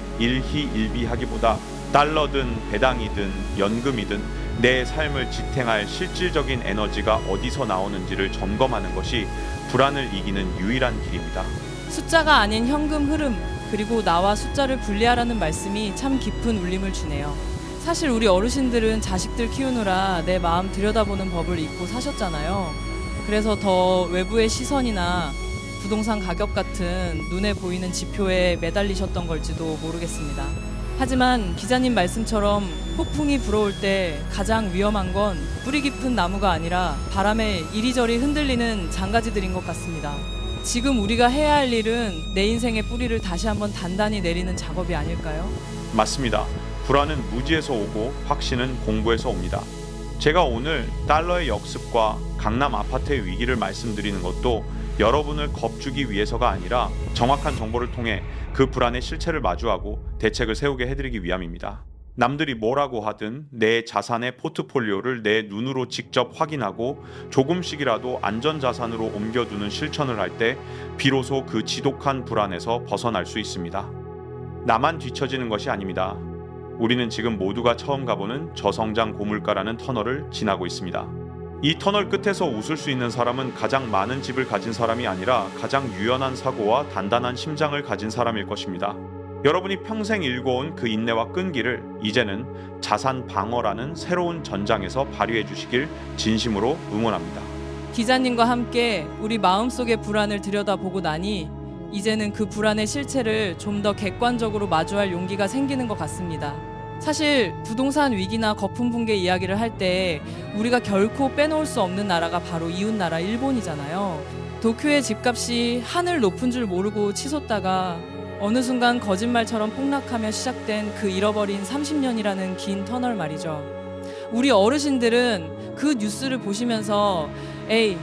일희일비하기보다 달러든 배당이든 연금이든 내 삶을 지탱할 실질적인 에너지가 어디서 나오는지를 점검하는 것이 불안을 이기는 유일한 길입니다.
숫자가 아닌 현금 흐름, 그리고 나와 숫자를 분리하라는 말씀이 참 깊은 울림을 주네요. 사실 우리 어르신들은 자식들 키우느라 내 마음 들여다보는 법을 잊고 사셨잖아요. 그래서 더 외부의 시선이나 부동산 가격 같은 눈에 보이는 지표에 매달리셨던 걸지도 모르겠습니다. 하지만 기자님 말씀처럼 폭풍이 불어올 때 가장 위험한 건 뿌리 깊은 나무가 아니라 바람에 이리저리 흔들리는 장가지들인 것 같습니다. 지금 우리가 해야 할 일은 내 인생의 뿌리를 다시 한번 단단히 내리는 작업이 아닐까요?
맞습니다. 불안은 무지에서 오고 확신은 공부에서 옵니다. 제가 오늘 달러의 역습과 강남 아파트의 위기를 말씀드리는 것도 여러분을 겁주기 위해서가 아니라 정확한 정보를 통해 그 불안의 실체를 마주하고 대책을 세우게 해드리기 위함입니다. 남들이 뭐라고 하든 내 자산의 포트폴리오를 내 눈으로 직접 확인하고 조금씩이라도 안전자산으로 옮겨두는 실천을 할 때 비로소 그 지독한 불안에서 벗어날 수 있습니다. 나만 뒤처지는 것이 아닙니다. 우리는 지금 모두가 처음 가보는 저성장 고물가라는 터널을 지나고 있습니다. 이 터널 끝에서 웃을 수 있는 사람은 가장 많은 집을 가진 사람이 아니라 가장 유연한 사고와 단단한 심장을 가진 사람일 것입니다. 여러분이 평생 일궈온 그 인내와 끈기를 이제는 자산 방어라는 새로운 전장에서 발휘해 주시길 진심으로 응원합니다.
기자님과 함께 우리 마음속의 불안을 들여다보고 나니 이제는 그 불안의 실체를 좀 더 객관적으로 마주할 용기가 생기는 것 같습니다. 사실 부동산 위기나 거품 붕괴 이야기를 할 때 우리가 결코 빼놓을 수 없는 나라가 바로 이웃나라 일본이잖아요. 도쿄의 집값이 하늘 높은 줄 모르고 치솟다가 어느 순간 거짓말처럼 폭락하며 시작된 그 잃어버린 30년이라는 긴 터널 말이죠. 우리 어르신들은 그 뉴스를 보시면서 에이,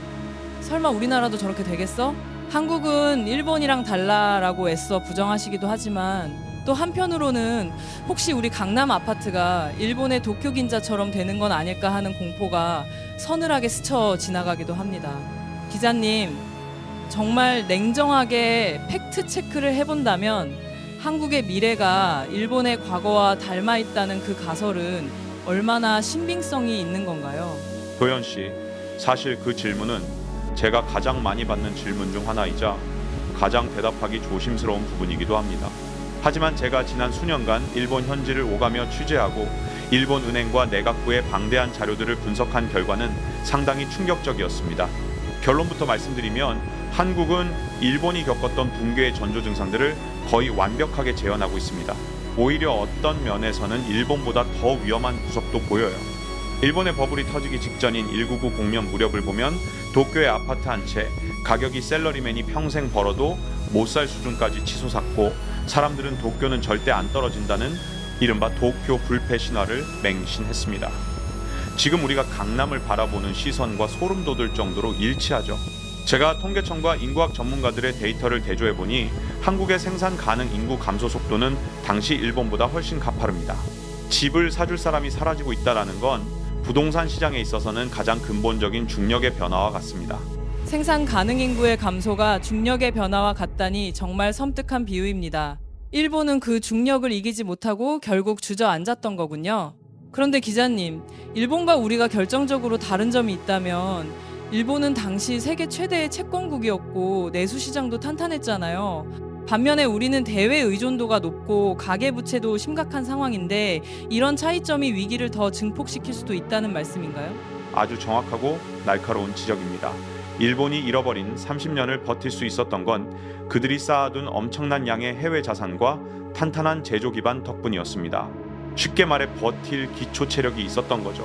설마 우리나라도 저렇게 되겠어? 한국은 일본이랑 달라라고 애써 부정하시기도 하지만 또 한편으로는 혹시 우리 강남 아파트가 일본의 도쿄 긴자처럼 되는 건 아닐까 하는 공포가 서늘하게 스쳐 지나가기도 합니다. 기자님, 정말 냉정하게 팩트 체크를 해본다면 한국의 미래가 일본의 과거와 닮아 있다는 그 가설은 얼마나 신빙성이 있는 건가요?
도현 씨, 사실 그 질문은 제가 가장 많이 받는 질문 중 하나이자 가장 대답하기 조심스러운 부분이기도 합니다. 하지만 제가 지난 수년간 일본 현지를 오가며 취재하고 일본 은행과 내각부의 방대한 자료들을 분석한 결과는 상당히 충격적이었습니다. 결론부터 말씀드리면 한국은 일본이 겪었던 붕괴의 전조 증상들을 거의 완벽하게 재현하고 있습니다. 오히려 어떤 면에서는 일본보다 더 위험한 구석도 보여요. 일본의 버블이 터지기 직전인 1999 공면 무렵을 보면 도쿄의 아파트 한 채 가격이 셀러리맨이 평생 벌어도 못 살 수준까지 치솟았고 사람들은 도쿄는 절대 안 떨어진다는 이른바 도쿄 불패 신화를 맹신했습니다. 지금 우리가 강남을 바라보는 시선과 소름 돋을 정도로 일치하죠. 제가 통계청과 인구학 전문가들의 데이터를 대조해보니 한국의 생산 가능 인구 감소 속도는 당시 일본보다 훨씬 가파릅니다. 집을 사줄 사람이 사라지고 있다는 건 부동산 시장에 있어서는 가장 근본적인 중력의 변화와 같습니다.
생산 가능 인구의 감소가 중력의 변화와 같다니 정말 섬뜩한 비유입니다. 일본은 그 중력을 이기지 못하고 결국 주저앉았던 거군요. 그런데 기자님, 일본과 우리가 결정적으로 다른 점이 있다면 일본은 당시 세계 최대의 채권국이었고 내수 시장도 탄탄했잖아요. 반면에 우리는 대외 의존도가 높고 가계부채도 심각한 상황인데 이런 차이점이 위기를 더 증폭시킬 수도 있다는 말씀인가요?
아주 정확하고 날카로운 지적입니다. 일본이 잃어버린 30년을 버틸 수 있었던 건 그들이 쌓아둔 엄청난 양의 해외 자산과 탄탄한 제조 기반 덕분이었습니다. 쉽게 말해 버틸 기초 체력이 있었던 거죠.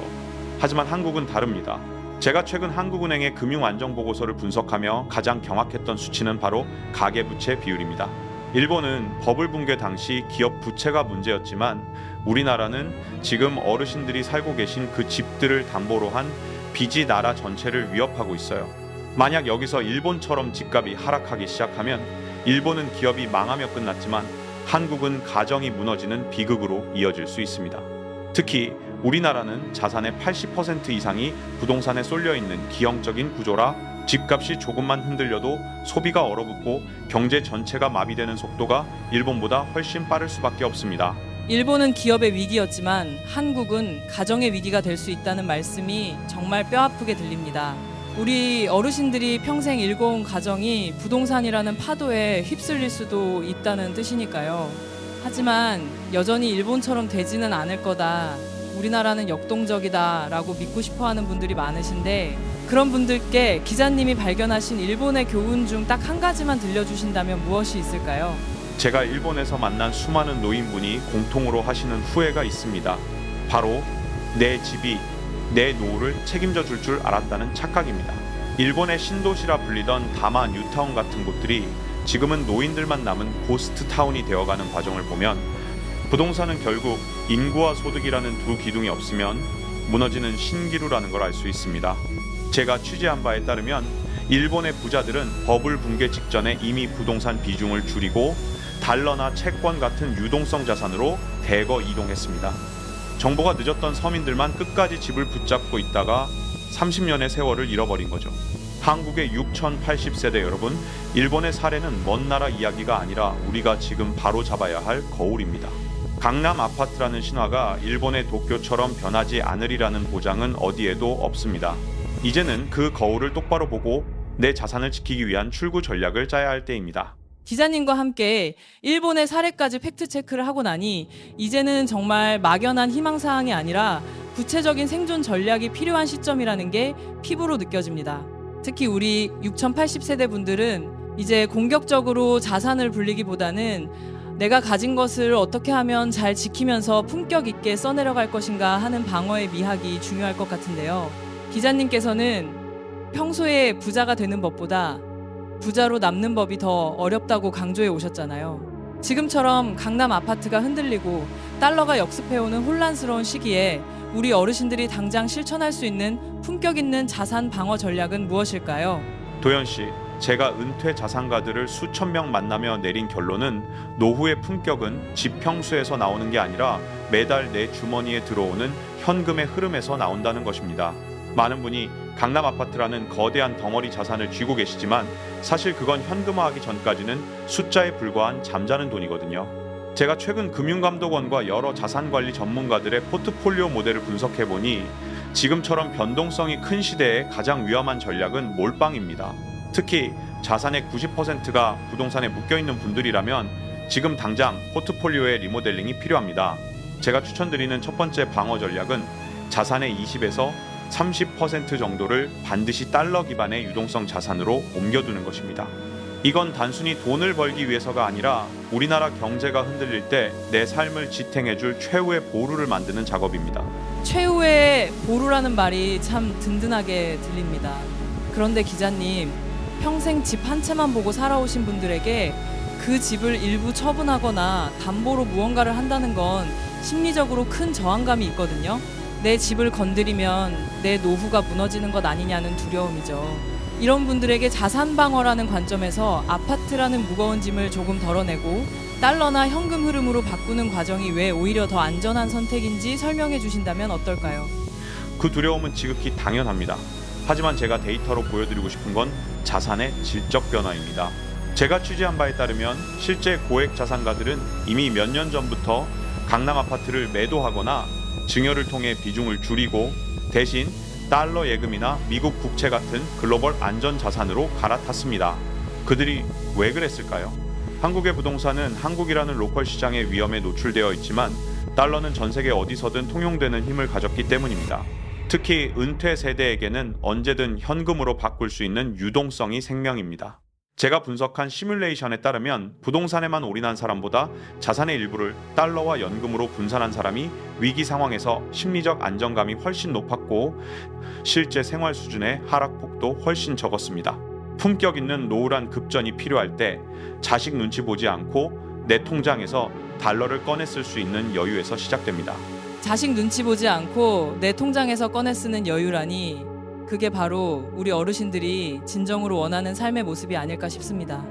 하지만 한국은 다릅니다. 제가 최근 한국은행의 금융안정보고서를 분석하며 가장 경악했던 수치는 바로 가계부채 비율입니다. 일본은 버블 붕괴 당시 기업 부채가 문제였지만 우리나라는 지금 어르신들이 살고 계신 그 집들을 담보로 한 빚이 나라 전체를 위협하고 있어요. 만약 여기서 일본처럼 집값이 하락하기 시작하면 일본은 기업이 망하며 끝났지만 한국은 가정이 무너지는 비극으로 이어질 수 있습니다. 특히 우리나라는 자산의 80% 이상이 부동산에 쏠려 있는 기형적인 구조라 집값이 조금만 흔들려도 소비가 얼어붙고 경제 전체가 마비되는 속도가 일본보다 훨씬 빠를 수밖에 없습니다.
일본은 기업의 위기였지만 한국은 가정의 위기가 될 수 있다는 말씀이 정말 뼈아프게 들립니다. 우리 어르신들이 평생 일궈온 가정이 부동산이라는 파도에 휩쓸릴 수도 있다는 뜻이니까요. 하지만 여전히 일본처럼 되지는 않을 거다. 우리나라는 역동적이다 라고 믿고 싶어 하는 분들이 많으신데 그런 분들께 기자님이 발견하신 일본의 교훈 중 딱 한 가지만 들려주신다면 무엇이 있을까요?
제가 일본에서 만난 수많은 노인분이 공통으로 하시는 후회가 있습니다. 바로 내 집이 내 노후를 책임져 줄 줄 알았다는 착각입니다. 일본의 신도시라 불리던 다마 뉴타운 같은 곳들이 지금은 노인들만 남은 고스트 타운이 되어가는 과정을 보면 부동산은 결국 인구와 소득이라는 두 기둥이 없으면 무너지는 신기루라는 걸 알 수 있습니다. 제가 취재한 바에 따르면 일본의 부자들은 버블 붕괴 직전에 이미 부동산 비중을 줄이고 달러나 채권 같은 유동성 자산으로 대거 이동했습니다. 정보가 늦었던 서민들만 끝까지 집을 붙잡고 있다가 30년의 세월을 잃어버린 거죠. 한국의 6080세대 여러분, 일본의 사례는 먼 나라 이야기가 아니라 우리가 지금 바로 잡아야 할 거울입니다. 강남 아파트라는 신화가 일본의 도쿄처럼 변하지 않으리라는 보장은 어디에도 없습니다. 이제는 그 거울을 똑바로 보고 내 자산을 지키기 위한 출구 전략을 짜야 할 때입니다.
기자님과 함께 일본의 사례까지 팩트체크를 하고 나니 이제는 정말 막연한 희망사항이 아니라 구체적인 생존 전략이 필요한 시점이라는 게 피부로 느껴집니다. 특히 우리 6080세대 분들은 이제 공격적으로 자산을 불리기보다는 내가 가진 것을 어떻게 하면 잘 지키면서 품격 있게 써내려갈 것인가 하는 방어의 미학이 중요할 것 같은데요. 기자님께서는 평소에 부자가 되는 법보다 부자로 남는 법이 더 어렵다고 강조해 오셨잖아요. 지금처럼 강남 아파트가 흔들리고 달러가 역습해오는 혼란스러운 시기에 우리 어르신들이 당장 실천할 수 있는 품격 있는 자산 방어 전략은 무엇일까요?
도현 씨, 제가 은퇴 자산가들을 수천 명 만나며 내린 결론은 노후의 품격은 집 평수에서 나오는 게 아니라 매달 내 주머니에 들어오는 현금의 흐름에서 나온다는 것입니다. 많은 분이 강남 아파트라는 거대한 덩어리 자산을 쥐고 계시지만 사실 그건 현금화하기 전까지는 숫자에 불과한 잠자는 돈이거든요. 제가 최근 금융감독원과 여러 자산관리 전문가들의 포트폴리오 모델을 분석해보니 지금처럼 변동성이 큰 시대에 가장 위험한 전략은 몰빵입니다. 특히 자산의 90%가 부동산에 묶여있는 분들이라면 지금 당장 포트폴리오의 리모델링이 필요합니다. 제가 추천드리는 첫 번째 방어 전략은 자산의 20에서 30% 정도를 반드시 달러 기반의 유동성 자산으로 옮겨두는 것입니다. 이건 단순히 돈을 벌기 위해서가 아니라 우리나라 경제가 흔들릴 때 내 삶을 지탱해줄 최후의 보루를 만드는 작업입니다.
최후의 보루라는 말이 참 든든하게 들립니다. 그런데 기자님, 평생 집 한 채만 보고 살아오신 분들에게 그 집을 일부 처분하거나 담보로 무언가를 한다는 건 심리적으로 큰 저항감이 있거든요. 내 집을 건드리면 내 노후가 무너지는 것 아니냐는 두려움이죠. 이런 분들에게 자산 방어라는 관점에서 아파트라는 무거운 짐을 조금 덜어내고 달러나 현금 흐름으로 바꾸는 과정이 왜 오히려 더 안전한 선택인지 설명해 주신다면 어떨까요?
그 두려움은 지극히 당연합니다. 하지만 제가 데이터로 보여드리고 싶은 건 자산의 질적 변화입니다. 제가 취재한 바에 따르면 실제 고액 자산가들은 이미 몇 년 전부터 강남 아파트를 매도하거나 증여를 통해 비중을 줄이고 대신 달러 예금이나 미국 국채 같은 글로벌 안전 자산으로 갈아탔습니다. 그들이 왜 그랬을까요? 한국의 부동산은 한국이라는 로컬 시장의 위험에 노출되어 있지만 달러는 전 세계 어디서든 통용되는 힘을 가졌기 때문입니다. 특히 은퇴 세대에게는 언제든 현금으로 바꿀 수 있는 유동성이 생명입니다. 제가 분석한 시뮬레이션에 따르면 부동산에만 올인한 사람보다 자산의 일부를 달러와 연금으로 분산한 사람이 위기 상황에서 심리적 안정감이 훨씬 높았고 실제 생활 수준의 하락폭도 훨씬 적었습니다. 품격 있는 노후란 급전이 필요할 때 자식 눈치 보지 않고 내 통장에서 달러를 꺼내 쓸 수 있는 여유에서 시작됩니다.
자식 눈치 보지 않고 내 통장에서 꺼내 쓰는 여유라니 그게 바로 우리 어르신들이 진정으로 원하는 삶의 모습이 아닐까 싶습니다.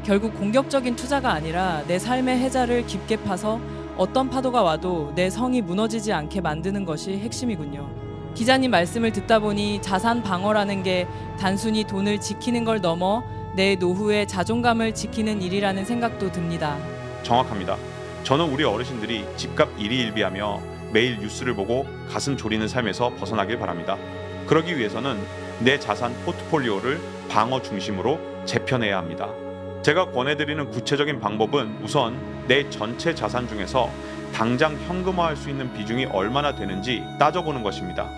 결국 공격적인 투자가 아니라 내 삶의 해자를 깊게 파서 어떤 파도가 와도 내 성이 무너지지 않게 만드는 것이 핵심이군요. 기자님 말씀을 듣다 보니 자산 방어라는 게 단순히 돈을 지키는 걸 넘어 내 노후의 자존감을 지키는 일이라는 생각도 듭니다.
정확합니다. 저는 우리 어르신들이 집값 일희일비하며 매일 뉴스를 보고 가슴 졸이는 삶에서 벗어나길 바랍니다. 그러기 위해서는 내 자산 포트폴리오를 방어 중심으로 재편해야 합니다. 제가 권해드리는 구체적인 방법은 우선 내 전체 자산 중에서 당장 현금화할 수 있는 비중이 얼마나 되는지 따져보는 것입니다.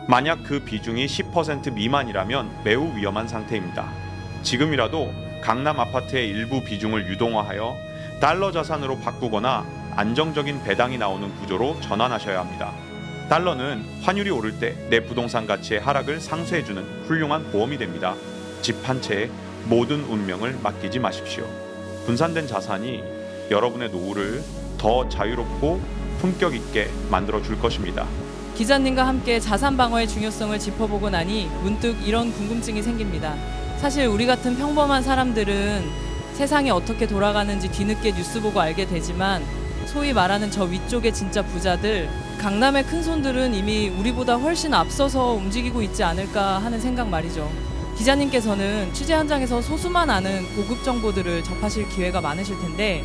만약 그 비중이 10% 미만이라면 매우 위험한 상태입니다. 지금이라도 강남 아파트의 일부 비중을 유동화하여 달러 자산으로 바꾸거나 안정적인 배당이 나오는 구조로 전환하셔야 합니다. 달러는 환율이 오를 때 내 부동산 가치의 하락을 상쇄해주는 훌륭한 보험이 됩니다. 집 한 채에 모든 운명을 맡기지 마십시오. 분산된 자산이 여러분의 노후를 더 자유롭고 품격 있게 만들어 줄 것입니다.
기자님과 함께 자산 방어의 중요성을 짚어보고 나니 문득 이런 궁금증이 생깁니다. 사실 우리 같은 평범한 사람들은 세상이 어떻게 돌아가는지 뒤늦게 뉴스 보고 알게 되지만 소위 말하는 저 위쪽의 진짜 부자들, 강남의 큰손들은 이미 우리보다 훨씬 앞서서 움직이고 있지 않을까 하는 생각 말이죠. 기자님께서는 취재 현장에서 소수만 아는 고급 정보들을 접하실 기회가 많으실 텐데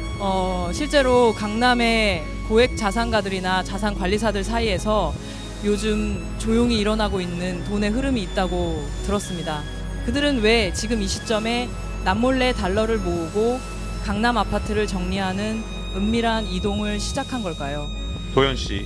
실제로 강남의 고액 자산가들이나 자산 관리사들 사이에서 요즘 조용히 일어나고 있는 돈의 흐름이 있다고 들었습니다. 그들은 왜 지금 이 시점에 남몰래 달러를 모으고 강남 아파트를 정리하는 은밀한 이동을 시작한 걸까요?
도현 씨,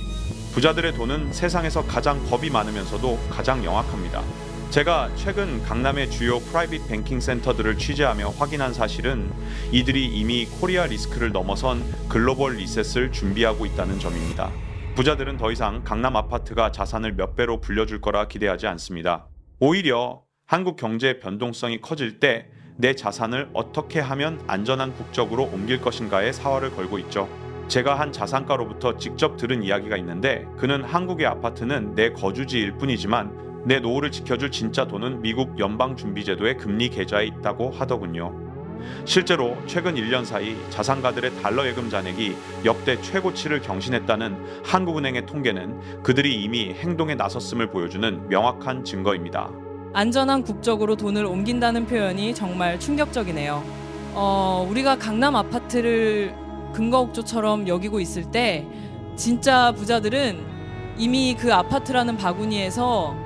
부자들의 돈은 세상에서 가장 겁이 많으면서도 가장 영악합니다. 제가 최근 강남의 주요 프라이빗 뱅킹 센터들을 취재하며 확인한 사실은 이들이 이미 코리아 리스크를 넘어선 글로벌 리셋을 준비하고 있다는 점입니다. 부자들은 더 이상 강남 아파트가 자산을 몇 배로 불려줄 거라 기대하지 않습니다. 오히려 한국 경제의 변동성이 커질 때 내 자산을 어떻게 하면 안전한 국적으로 옮길 것인가에 사활을 걸고 있죠. 제가 한 자산가로부터 직접 들은 이야기가 있는데 그는 한국의 아파트는 내 거주지일 뿐이지만 내 노후를 지켜줄 진짜 돈은 미국 연방준비제도의 금리 계좌에 있다고 하더군요. 실제로 최근 1년 사이 자산가들의 달러 예금 잔액이 역대 최고치를 경신했다는 한국은행의 통계는 그들이 이미 행동에 나섰음을 보여주는 명확한 증거입니다.
안전한 국적으로 돈을 옮긴다는 표현이 정말 충격적이네요. 우리가 강남 아파트를 금거옥조처럼 여기고 있을 때 진짜 부자들은 이미 그 아파트라는 바구니에서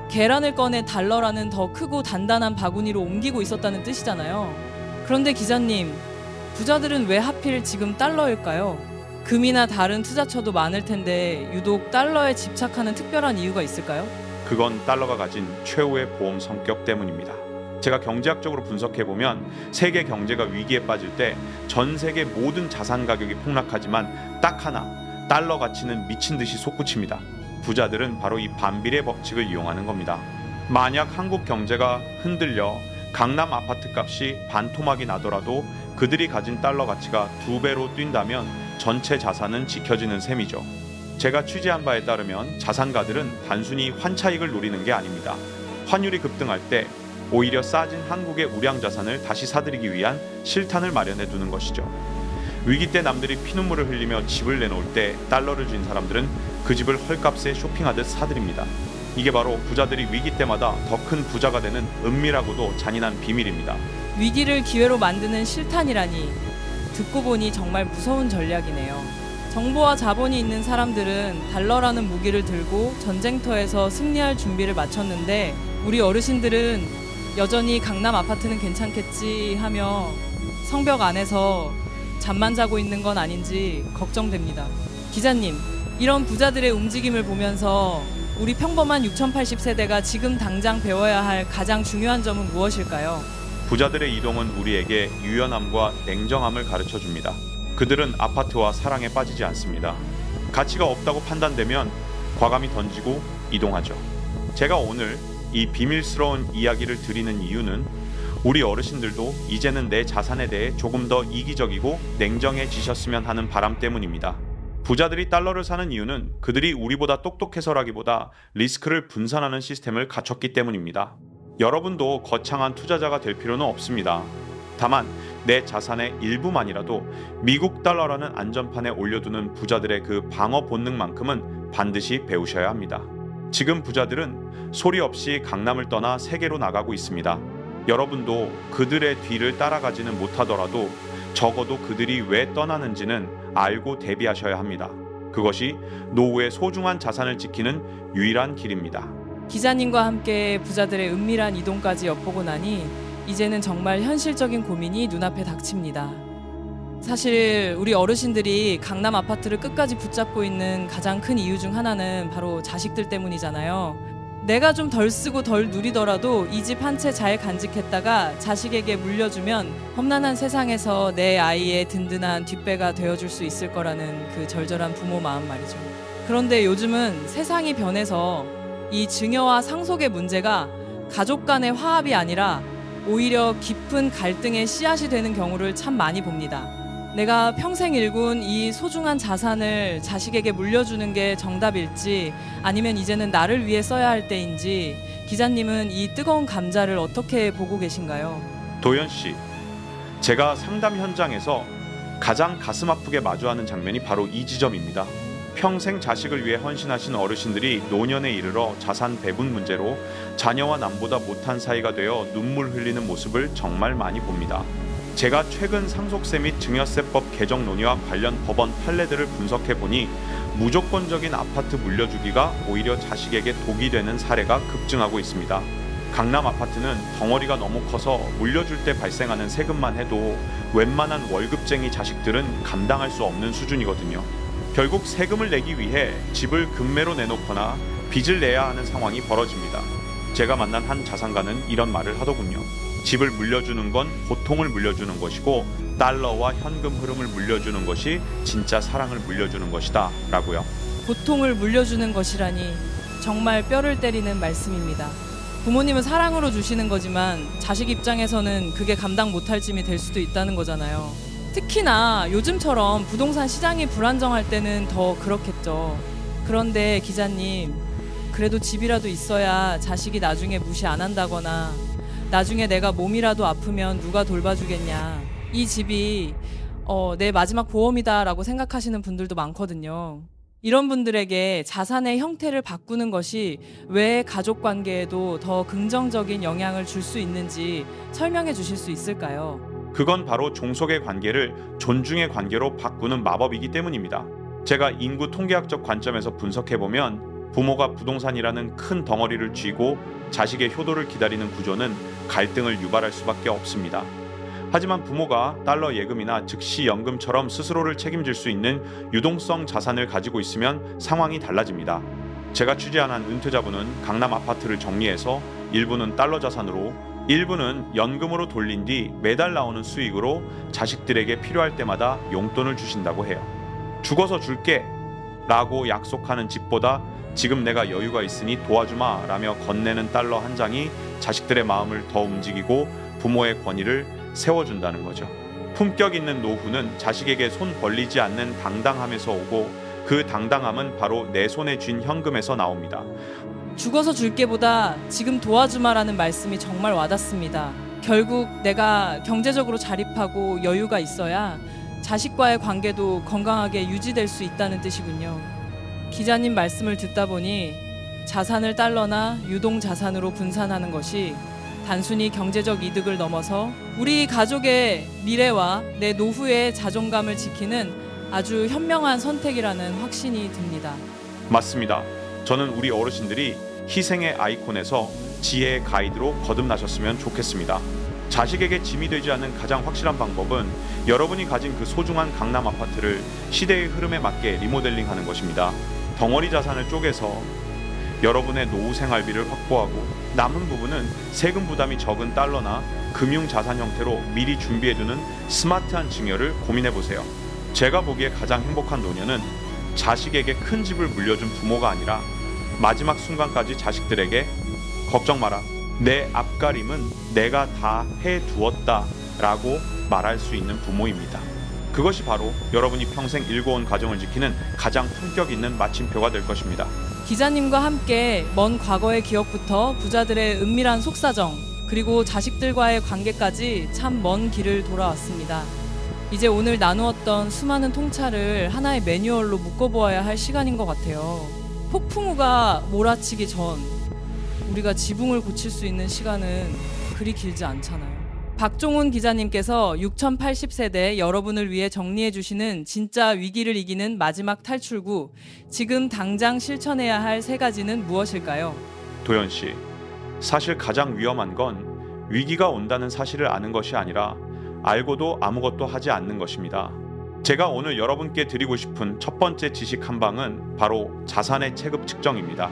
계란을 꺼내 달러라는 더 크고 단단한 바구니로 옮기고 있었다는 뜻이잖아요. 그런데 기자님, 부자들은 왜 하필 지금 달러일까요? 금이나 다른 투자처도 많을 텐데 유독 달러에 집착하는 특별한 이유가 있을까요?
그건 달러가 가진 최후의 보험 성격 때문입니다. 제가 경제학적으로 분석해보면 세계 경제가 위기에 빠질 때 전 세계 모든 자산 가격이 폭락하지만 딱 하나, 달러 가치는 미친 듯이 솟구칩니다. 부자들은 바로 이 반비례 법칙을 이용하는 겁니다. 만약 한국 경제가 흔들려 강남 아파트 값이 반토막이 나더라도 그들이 가진 달러 가치가 2배로 뛴다면 전체 자산은 지켜지는 셈이죠. 제가 취재한 바에 따르면 자산가들은 단순히 환차익을 노리는 게 아닙니다. 환율이 급등할 때 오히려 싸진 한국의 우량 자산을 다시 사들이기 위한 실탄을 마련해 두는 것이죠. 위기 때 남들이 피눈물을 흘리며 집을 내놓을 때 달러를 쥔 사람들은 그 집을 헐값에 쇼핑하듯 사들입니다. 이게 바로 부자들이 위기 때마다 더 큰 부자가 되는 은밀하고도 잔인한 비밀입니다.
위기를 기회로 만드는 실탄이라니 듣고 보니 정말 무서운 전략이네요. 정보와 자본이 있는 사람들은 달러라는 무기를 들고 전쟁터에서 승리할 준비를 마쳤는데 우리 어르신들은 여전히 강남 아파트는 괜찮겠지 하며 성벽 안에서 잠만 자고 있는 건 아닌지 걱정됩니다. 기자님, 이런 부자들의 움직임을 보면서 우리 평범한 6080세대가 지금 당장 배워야 할 가장 중요한 점은 무엇일까요?
부자들의 이동은 우리에게 유연함과 냉정함을 가르쳐 줍니다. 그들은 아파트와 사랑에 빠지지 않습니다. 가치가 없다고 판단되면 과감히 던지고 이동하죠. 제가 오늘 이 비밀스러운 이야기를 드리는 이유는 우리 어르신들도 이제는 내 자산에 대해 조금 더 이기적이고 냉정해지셨으면 하는 바람 때문입니다. 부자들이 달러를 사는 이유는 그들이 우리보다 똑똑해서라기보다 리스크를 분산하는 시스템을 갖췄기 때문입니다. 여러분도 거창한 투자자가 될 필요는 없습니다. 다만 내 자산의 일부만이라도 미국 달러라는 안전판에 올려두는 부자들의 그 방어 본능만큼은 반드시 배우셔야 합니다. 지금 부자들은 소리 없이 강남을 떠나 세계로 나가고 있습니다. 여러분도 그들의 뒤를 따라가지는 못하더라도 적어도 그들이 왜 떠나는지는 알고 대비하셔야 합니다. 그것이 노후의 소중한 자산을 지키는 유일한 길입니다.
기자님과 함께 부자들의 은밀한 이동까지 엿보고 나니 이제는 정말 현실적인 고민이 눈앞에 닥칩니다. 사실 우리 어르신들이 강남 아파트를 끝까지 붙잡고 있는 가장 큰 이유 중 하나는 바로 자식들 때문이잖아요. 내가 좀 덜 쓰고 덜 누리더라도 이 집 한 채 잘 간직했다가 자식에게 물려주면 험난한 세상에서 내 아이의 든든한 뒷배가 되어줄 수 있을 거라는 그 절절한 부모 마음 말이죠. 그런데 요즘은 세상이 변해서 이 증여와 상속의 문제가 가족 간의 화합이 아니라 오히려 깊은 갈등의 씨앗이 되는 경우를 참 많이 봅니다. 내가 평생 일군 이 소중한 자산을 자식에게 물려주는 게 정답일지 아니면 이제는 나를 위해 써야 할 때인지 기자님은 이 뜨거운 감자를 어떻게 보고 계신가요?
도연 씨, 제가 상담 현장에서 가장 가슴 아프게 마주하는 장면이 바로 이 지점입니다. 평생 자식을 위해 헌신하신 어르신들이 노년에 이르러 자산 배분 문제로 자녀와 남보다 못한 사이가 되어 눈물 흘리는 모습을 정말 많이 봅니다. 제가 최근 상속세 및 증여세법 개정 논의와 관련 법원 판례들을 분석해 보니 무조건적인 아파트 물려주기가 오히려 자식에게 독이 되는 사례가 급증하고 있습니다. 강남 아파트는 덩어리가 너무 커서 물려줄 때 발생하는 세금만 해도 웬만한 월급쟁이 자식들은 감당할 수 없는 수준이거든요. 결국 세금을 내기 위해 집을 급매로 내놓거나 빚을 내야 하는 상황이 벌어집니다. 제가 만난 한 자산가는 이런 말을 하더군요. 집을 물려주는 건 고통을 물려주는 것이고 달러와 현금 흐름을 물려주는 것이 진짜 사랑을 물려주는 것이다 라고요.
고통을 물려주는 것이라니 정말 뼈를 때리는 말씀입니다. 부모님은 사랑으로 주시는 거지만 자식 입장에서는 그게 감당 못할 짐이 될 수도 있다는 거잖아요. 특히나 요즘처럼 부동산 시장이 불안정할 때는 더 그렇겠죠. 그런데 기자님, 그래도 집이라도 있어야 자식이 나중에 무시 안 한다거나 나중에 내가 몸이라도 아프면 누가 돌봐주겠냐, 이 집이 내 마지막 보험이다 라고 생각하시는 분들도 많거든요. 이런 분들에게 자산의 형태를 바꾸는 것이 왜 가족 관계에도 더 긍정적인 영향을 줄 수 있는지 설명해 주실 수 있을까요?
그건 바로 종속의 관계를 존중의 관계로 바꾸는 마법이기 때문입니다. 제가 인구 통계학적 관점에서 분석해보면 부모가 부동산이라는 큰 덩어리를 쥐고 자식의 효도를 기다리는 구조는 갈등을 유발할 수밖에 없습니다. 하지만 부모가 달러 예금이나 즉시 연금처럼 스스로를 책임질 수 있는 유동성 자산을 가지고 있으면 상황이 달라집니다. 제가 취재한 한 은퇴자분은 강남 아파트를 정리해서 일부는 달러 자산으로 일부는 연금으로 돌린 뒤 매달 나오는 수익으로 자식들에게 필요할 때마다 용돈을 주신다고 해요. 죽어서 줄게 라고 약속하는 집보다 지금 내가 여유가 있으니 도와주마 라며 건네는 달러 한 장이 자식들의 마음을 더 움직이고 부모의 권위를 세워준다는 거죠. 품격 있는 노후는 자식에게 손 벌리지 않는 당당함에서 오고 그 당당함은 바로 내 손에 쥔 현금에서 나옵니다.
죽어서 줄게보다 지금 도와주마라는 말씀이 정말 와닿습니다. 결국 내가 경제적으로 자립하고 여유가 있어야 자식과의 관계도 건강하게 유지될 수 있다는 뜻이군요. 기자님 말씀을 듣다 보니 자산을 달러나 유동 자산으로 분산하는 것이 단순히 경제적 이득을 넘어서 우리 가족의 미래와 내 노후의 자존감을 지키는 아주 현명한 선택이라는 확신이 듭니다.
맞습니다. 저는 우리 어르신들이 희생의 아이콘에서 지혜의 가이드로 거듭나셨으면 좋겠습니다. 자식에게 짐이 되지 않는 가장 확실한 방법은 여러분이 가진 그 소중한 강남 아파트를 시대의 흐름에 맞게 리모델링하는 것입니다. 덩어리 자산을 쪼개서 여러분의 노후 생활비를 확보하고 남은 부분은 세금 부담이 적은 달러나 금융 자산 형태로 미리 준비해두는 스마트한 증여를 고민해보세요. 제가 보기에 가장 행복한 노년은 자식에게 큰 집을 물려준 부모가 아니라 마지막 순간까지 자식들에게 걱정 마라, 내 앞가림은 내가 다 해두었다 라고 말할 수 있는 부모입니다. 그것이 바로 여러분이 평생 일궈온 가정을 지키는 가장 품격 있는 마침표가 될 것입니다.
기자님과 함께 먼 과거의 기억부터 부자들의 은밀한 속사정, 그리고 자식들과의 관계까지 참 먼 길을 돌아왔습니다. 이제 오늘 나누었던 수많은 통찰을 하나의 매뉴얼로 묶어보아야 할 시간인 것 같아요. 폭풍우가 몰아치기 전 우리가 지붕을 고칠 수 있는 시간은 그리 길지 않잖아요. 박종훈 기자님께서 6080세대 여러분을 위해 정리해 주시는 진짜 위기를 이기는 마지막 탈출구, 지금 당장 실천해야 할 3가지는 무엇일까요?
도연 씨, 사실 가장 위험한 건 위기가 온다는 사실을 아는 것이 아니라 알고도 아무것도 하지 않는 것입니다. 제가 오늘 여러분께 드리고 싶은 첫 번째 지식 한 방은 바로 자산의 체급 측정입니다.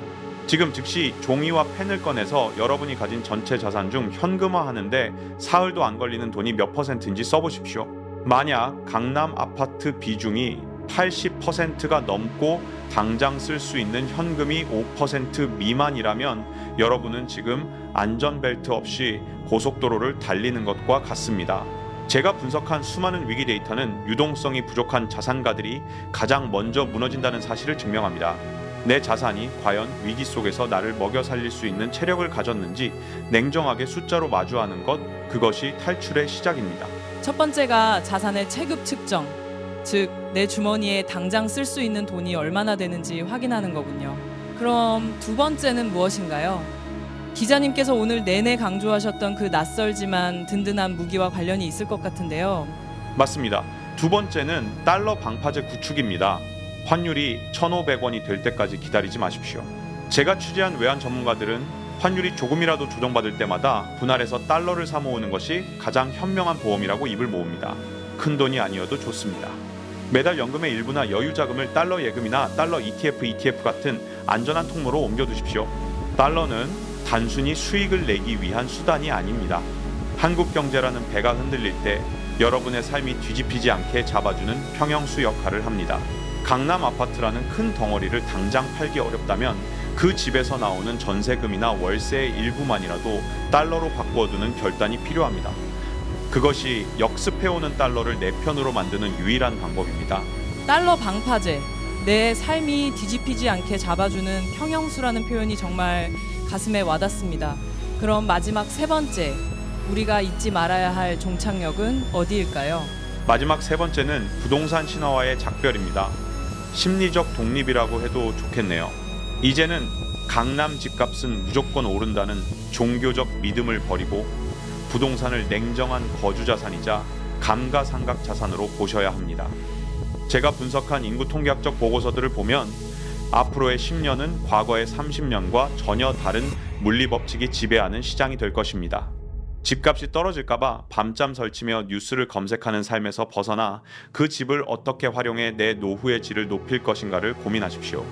지금 즉시 종이와 펜을 꺼내서 여러분이 가진 전체 자산 중 현금화하는데 사흘도 안 걸리는 돈이 몇 %인지 써보십시오. 만약 강남 아파트 비중이 80%가 넘고 당장 쓸 수 있는 현금이 5% 미만이라면 여러분은 지금 안전벨트 없이 고속도로를 달리는 것과 같습니다. 제가 분석한 수많은 위기 데이터는 유동성이 부족한 자산가들이 가장 먼저 무너진다는 사실을 증명합니다. 내 자산이 과연 위기 속에서 나를 먹여 살릴 수 있는 체력을 가졌는지 냉정하게 숫자로 마주하는 것, 그것이 탈출의 시작입니다.
첫 번째가 자산의 체급 측정, 즉 내 주머니에 당장 쓸 수 있는 돈이 얼마나 되는지 확인하는 거군요. 그럼 두 번째는 무엇인가요? 기자님께서 오늘 내내 강조하셨던 그 낯설지만 든든한 무기와 관련이 있을 것 같은데요.
맞습니다. 두 번째는 달러 방파제 구축입니다. 환율이 1,500원이 될 때까지 기다리지 마십시오. 제가 취재한 외환 전문가들은 환율이 조금이라도 조정받을 때마다 분할해서 달러를 사 모으는 것이 가장 현명한 보험이라고 입을 모읍니다. 큰 돈이 아니어도 좋습니다. 매달 연금의 일부나 여유 자금을 달러 예금이나 달러 ETF 같은 안전한 통로로 옮겨두십시오. 달러는 단순히 수익을 내기 위한 수단이 아닙니다. 한국 경제라는 배가 흔들릴 때 여러분의 삶이 뒤집히지 않게 잡아주는 평형수 역할을 합니다. 강남 아파트라는 큰 덩어리를 당장 팔기 어렵다면 그 집에서 나오는 전세금이나 월세의 일부만이라도 달러로 바꾸어두는 결단이 필요합니다. 그것이 역습해오는 달러를 내 편으로 만드는 유일한 방법입니다.
달러 방파제, 내 삶이 뒤집히지 않게 잡아주는 평형수라는 표현이 정말 가슴에 와닿습니다. 그럼 마지막 3번째, 우리가 잊지 말아야 할 종착역은 어디일까요?
마지막 3번째는 부동산 신화와의 작별입니다. 심리적 독립이라고 해도 좋겠네요. 이제는 강남 집값은 무조건 오른다는 종교적 믿음을 버리고 부동산을 냉정한 거주 자산이자 감가상각 자산으로 보셔야 합니다. 제가 분석한 인구 통계학적 보고서들을 보면 앞으로의 10년은 과거의 30년과 전혀 다른 물리법칙이 지배하는 시장이 될 것입니다. 집값이 떨어질까봐 밤잠 설치며 뉴스를 검색하는 삶에서 벗어나 그 집을 어떻게 활용해 내 노후의 질을 높일 것인가를 고민하십시오.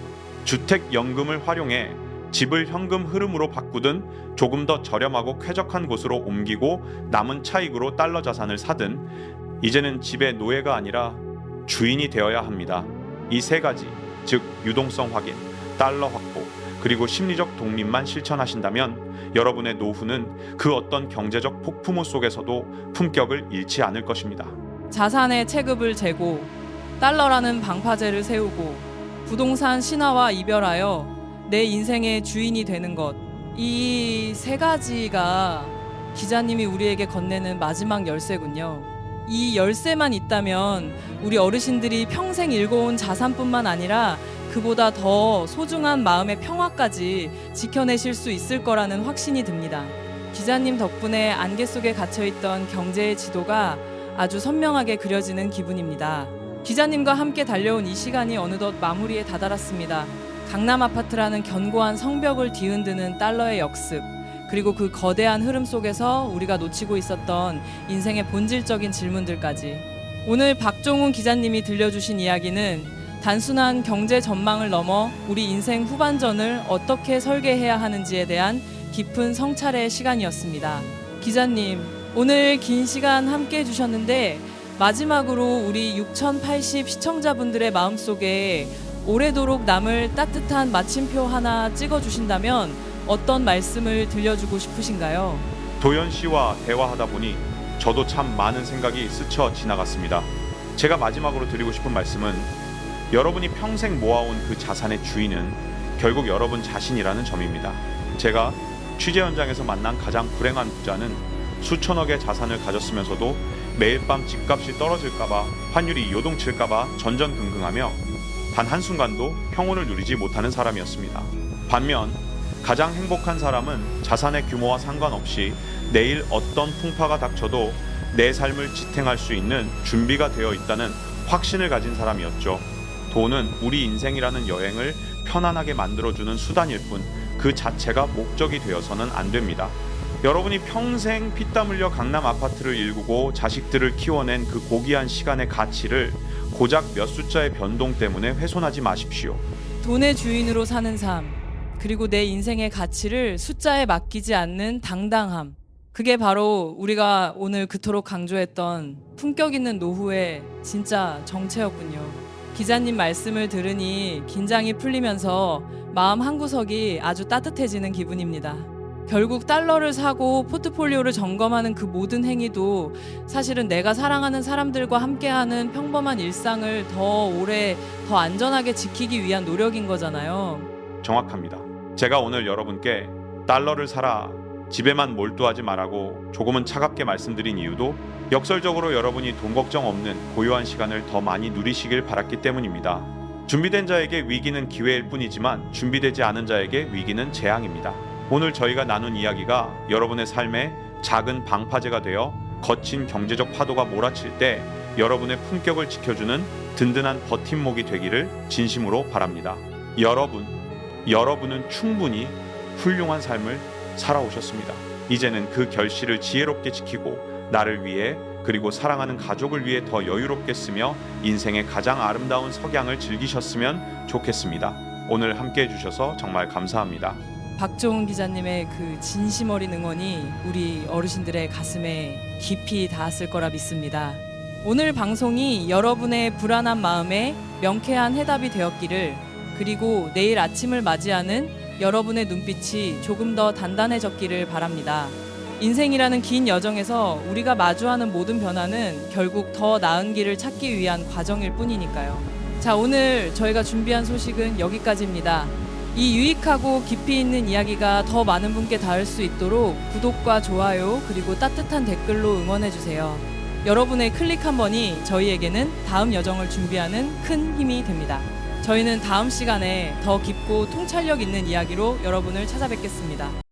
주택연금을 활용해 집을 현금 흐름으로 바꾸든 조금 더 저렴하고 쾌적한 곳으로 옮기고 남은 차익으로 달러 자산을 사든 이제는 집의 노예가 아니라 주인이 되어야 합니다. 이 3가지, 즉 유동성 확인, 달러 확보, 그리고 심리적 독립만 실천하신다면 여러분의 노후는 그 어떤 경제적 폭풍우 속에서도 품격을 잃지 않을 것입니다.
자산의 체급을 재고 달러라는 방파제를 세우고 부동산 신화와 이별하여 내 인생의 주인이 되는 것, 이 3가지가 기자님이 우리에게 건네는 마지막 열쇠군요. 이 열쇠만 있다면 우리 어르신들이 평생 일궈온 자산뿐만 아니라 그보다 더 소중한 마음의 평화까지 지켜내실 수 있을 거라는 확신이 듭니다. 기자님 덕분에 안개 속에 갇혀있던 경제의 지도가 아주 선명하게 그려지는 기분입니다. 기자님과 함께 달려온 이 시간이 어느덧 마무리에 다다랐습니다. 강남 아파트라는 견고한 성벽을 뒤흔드는 달러의 역습, 그리고 그 거대한 흐름 속에서 우리가 놓치고 있었던 인생의 본질적인 질문들까지. 오늘 박종훈 기자님이 들려주신 이야기는 단순한 경제 전망을 넘어 우리 인생 후반전을 어떻게 설계해야 하는지에 대한 깊은 성찰의 시간이었습니다. 기자님, 오늘 긴 시간 함께 해주셨는데 마지막으로 우리 6080 시청자분들의 마음속에 오래도록 남을 따뜻한 마침표 하나 찍어주신다면 어떤 말씀을 들려주고 싶으신가요?
도연 씨와 대화하다 보니 저도 참 많은 생각이 스쳐 지나갔습니다. 제가 마지막으로 드리고 싶은 말씀은 여러분이 평생 모아온 그 자산의 주인은 결국 여러분 자신이라는 점입니다. 제가 취재 현장에서 만난 가장 불행한 부자는 수천억의 자산을 가졌으면서도 매일 밤 집값이 떨어질까봐 환율이 요동칠까봐 전전긍긍하며 단 한순간도 평온을 누리지 못하는 사람이었습니다. 반면 가장 행복한 사람은 자산의 규모와 상관없이 내일 어떤 풍파가 닥쳐도 내 삶을 지탱할 수 있는 준비가 되어 있다는 확신을 가진 사람이었죠. 돈은 우리 인생이라는 여행을 편안하게 만들어주는 수단일 뿐 그 자체가 목적이 되어서는 안 됩니다. 여러분이 평생 피땀 흘려 강남 아파트를 일구고 자식들을 키워낸 그 고귀한 시간의 가치를 고작 몇 숫자의 변동 때문에 훼손하지 마십시오.
돈의 주인으로 사는 삶, 그리고 내 인생의 가치를 숫자에 맡기지 않는 당당함. 그게 바로 우리가 오늘 그토록 강조했던 품격 있는 노후의 진짜 정체였군요. 기자님 말씀을 들으니 긴장이 풀리면서 마음 한구석이 아주 따뜻해지는 기분입니다. 결국 달러를 사고 포트폴리오를 점검하는 그 모든 행위도 사실은 내가 사랑하는 사람들과 함께하는 평범한 일상을 더 오래, 더 안전하게 지키기 위한 노력인 거잖아요.
정확합니다. 제가 오늘 여러분께 달러를 사라, 집에만 몰두하지 말라고 조금은 차갑게 말씀드린 이유도 역설적으로 여러분이 돈 걱정 없는 고요한 시간을 더 많이 누리시길 바랐기 때문입니다. 준비된 자에게 위기는 기회일 뿐이지만 준비되지 않은 자에게 위기는 재앙입니다. 오늘 저희가 나눈 이야기가 여러분의 삶에 작은 방파제가 되어 거친 경제적 파도가 몰아칠 때 여러분의 품격을 지켜주는 든든한 버팀목이 되기를 진심으로 바랍니다. 여러분은 충분히 훌륭한 삶을 살아오셨습니다. 이제는 그 결실을 지혜롭게 지키고 나를 위해 그리고 사랑하는 가족을 위해 더 여유롭게 쓰며 인생의 가장 아름다운 석양을 즐기셨으면 좋겠습니다. 오늘 함께 해주셔서 정말 감사합니다.
박종훈 기자님의 그 진심 어린 응원이 우리 어르신들의 가슴에 깊이 닿았을 거라 믿습니다. 오늘 방송이 여러분의 불안한 마음에 명쾌한 해답이 되었기를, 그리고 내일 아침을 맞이하는 여러분의 눈빛이 조금 더 단단해졌기를 바랍니다. 인생이라는 긴 여정에서 우리가 마주하는 모든 변화는 결국 더 나은 길을 찾기 위한 과정일 뿐이니까요. 자, 오늘 저희가 준비한 소식은 여기까지입니다. 이 유익하고 깊이 있는 이야기가 더 많은 분께 닿을 수 있도록 구독과 좋아요 그리고 따뜻한 댓글로 응원해주세요. 여러분의 클릭 한 번이 저희에게는 다음 여정을 준비하는 큰 힘이 됩니다. 저희는 다음 시간에 더 깊고 통찰력 있는 이야기로 여러분을 찾아뵙겠습니다.